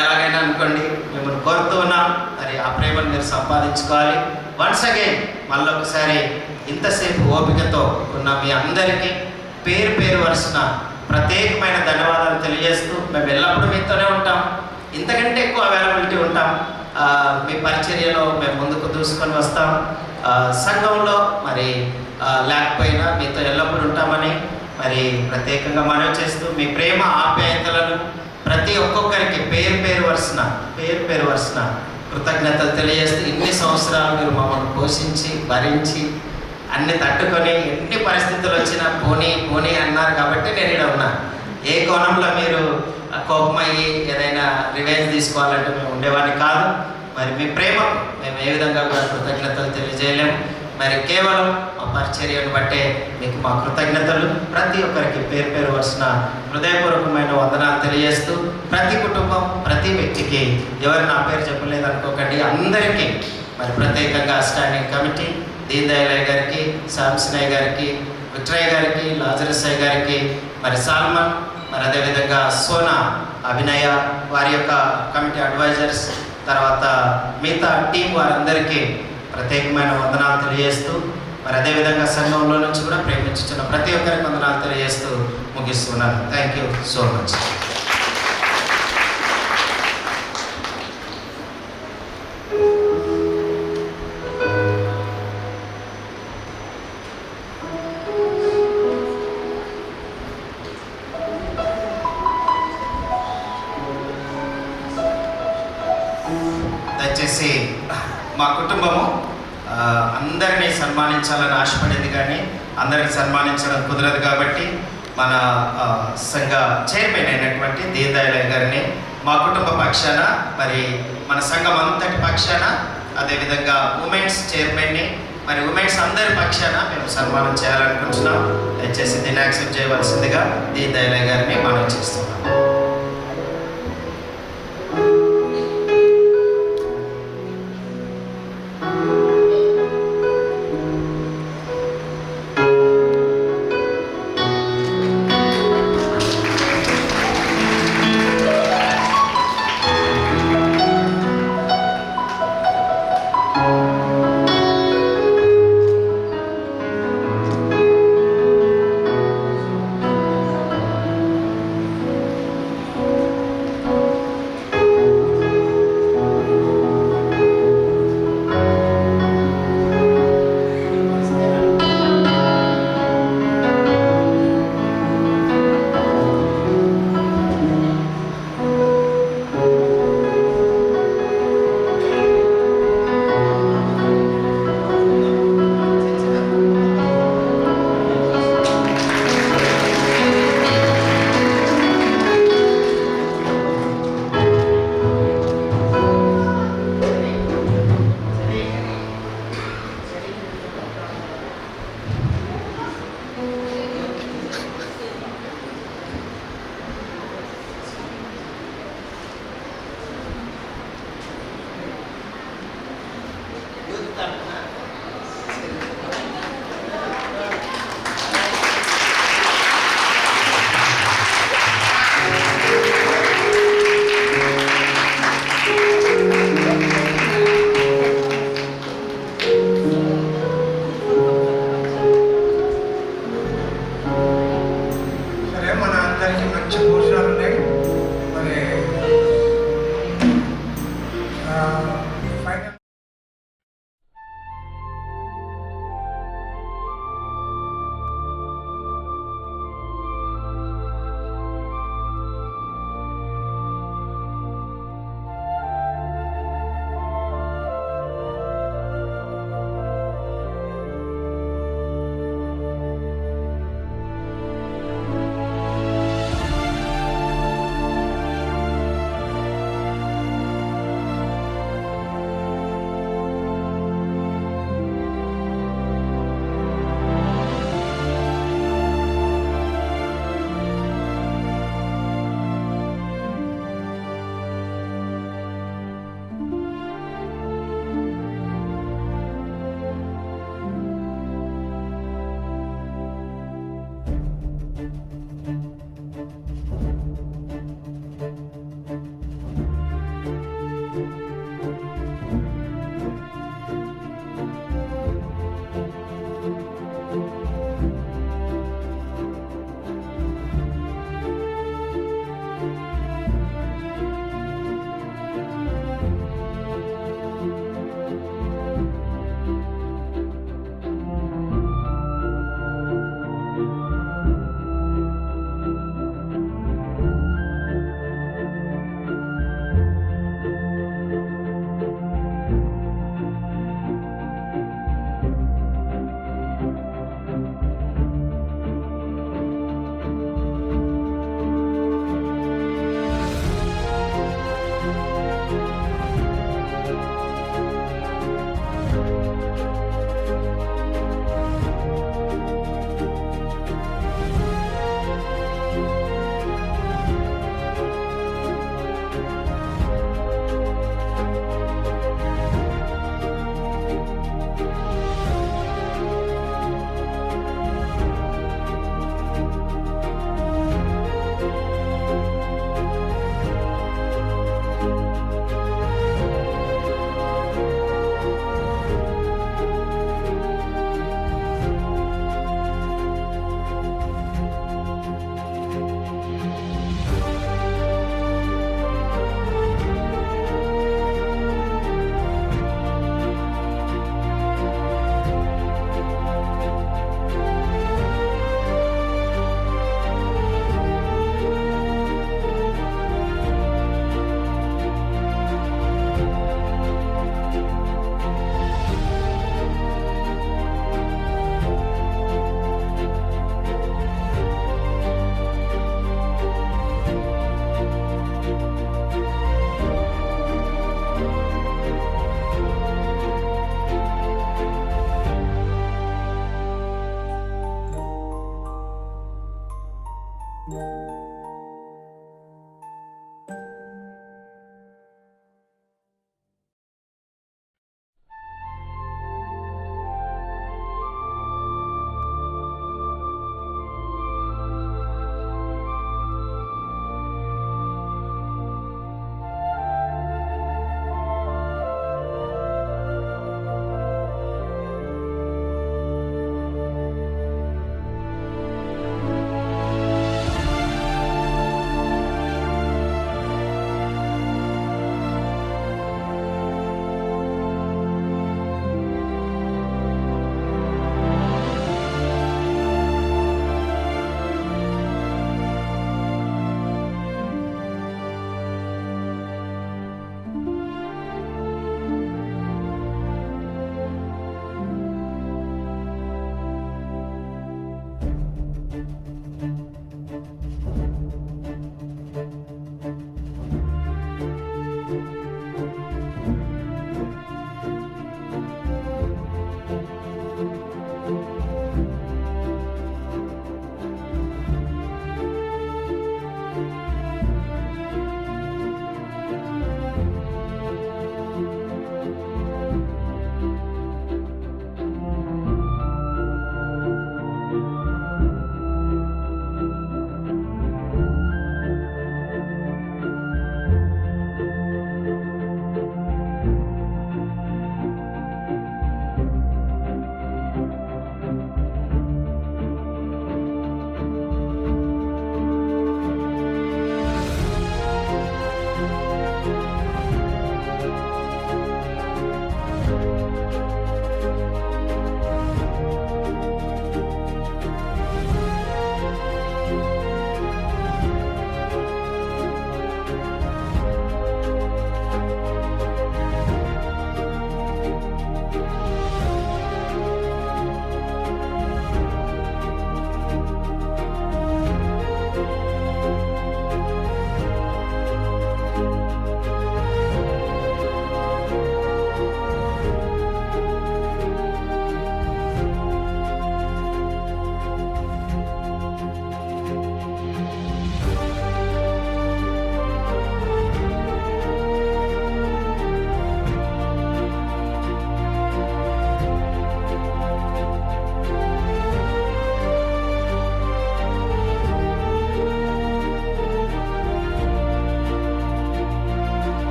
ఎలాగైనా అనుకోండి మిమ్మల్ని కోరుతూ ఉన్నాం. మరి ఆ ప్రేమను మీరు సంపాదించుకోవాలి. వన్స్ అగైన్ మళ్ళీ ఒకసారి ఇంతసేపు ఓపికతో ఉన్న మీ అందరికీ పేరు వరుసన ప్రత్యేకమైన ధన్యవాదాలు తెలియజేస్తూ, మేము ఎల్లప్పుడూ మీతోనే ఉంటాం, ఇంతకంటే ఎక్కువ అవైలబిలిటీ ఉంటాం. మీ పరిచర్యలో మేము ముందుకు దూసుకొని వస్తాం. సంఘంలో మరి లేకపోయినా మీతో ఎల్లప్పుడూ ఉంటామని మరి ప్రత్యేకంగా మనవి చేస్తూ, మీ ప్రేమ ఆప్యాయతలను ప్రతి ఒక్కొక్కరికి పేరు వరుసన కృతజ్ఞతలు తెలియజేస్తూ, ఇన్ని సంవత్సరాలు మీరు మమ్మల్ని పోషించి భరించి అన్ని తట్టుకొని ఎన్ని పరిస్థితులు వచ్చినా పోనీ అన్నారు కాబట్టి నేను ఇక్కడ ఉన్నా. ఏ కోణంలో మీరు కోపమయ్యి ఏదైనా రివెంజ్ తీసుకోవాలంటే మేము ఉండేవాడిని కాదు. మరి మీ ప్రేమ మేము ఏ విధంగా కూడా కృతజ్ఞతలు తెలియజేయలేము. మరి కేవలం పరిచర్యను బట్టే మీకు మా కృతజ్ఞతలు. ప్రతి ఒక్కరికి పేరు పేరు వరుసన హృదయపూర్వకమైన వందనాలు తెలియజేస్తూ, ప్రతి కుటుంబం ప్రతి వ్యక్తికి, ఎవరు నా పేరు చెప్పలేదు అనుకోకండి, అందరికీ మరి ప్రత్యేకంగా స్టాండింగ్ కమిటీ దీన్ దయాళ్ గారికి, శాంసనయ్య గారికి, విక్టరయ్య గారికి, లాజరసయ్య గారికి, మరి సాల్మన్, మరి అదేవిధంగా సోనా, అభినయ, వారి యొక్క కమిటీ అడ్వైజర్స్, తర్వాత మిగతా టీం వారందరికీ ప్రత్యేకమైన వందనాలు తెలియజేస్తూ, మరి అదేవిధంగా సంఘంలో నుంచి కూడా ప్రేమించుతున్న ప్రతి ఒక్కరికి వందనాలు తెలియజేస్తూ ముగిస్తున్నాను. Thank you so much. దయచేసి మా కుటుంబము అందరినీ సన్మానించాలని ఆశపడింది, కానీ అందరిని సన్మానించడం కుదరదు. కాబట్టి మన సంఘ చైర్మన్ అయినటువంటి దీన్ దయాళ్ గారిని మా కుటుంబ పక్షాన, మరి మన సంఘం అంతటి పక్షాన, అదేవిధంగా ఉమెన్స్ చైర్మన్ని, మరి ఉమెన్స్ అందరి పక్షాన మేము సన్మానం చేయాలనుకుంటున్నాం. దయచేసి దీన్ని యాక్సెప్ట్ చేయవలసిందిగా దీన్ దయాళ్ గారిని మనం చేస్తున్నాం.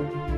Thank you.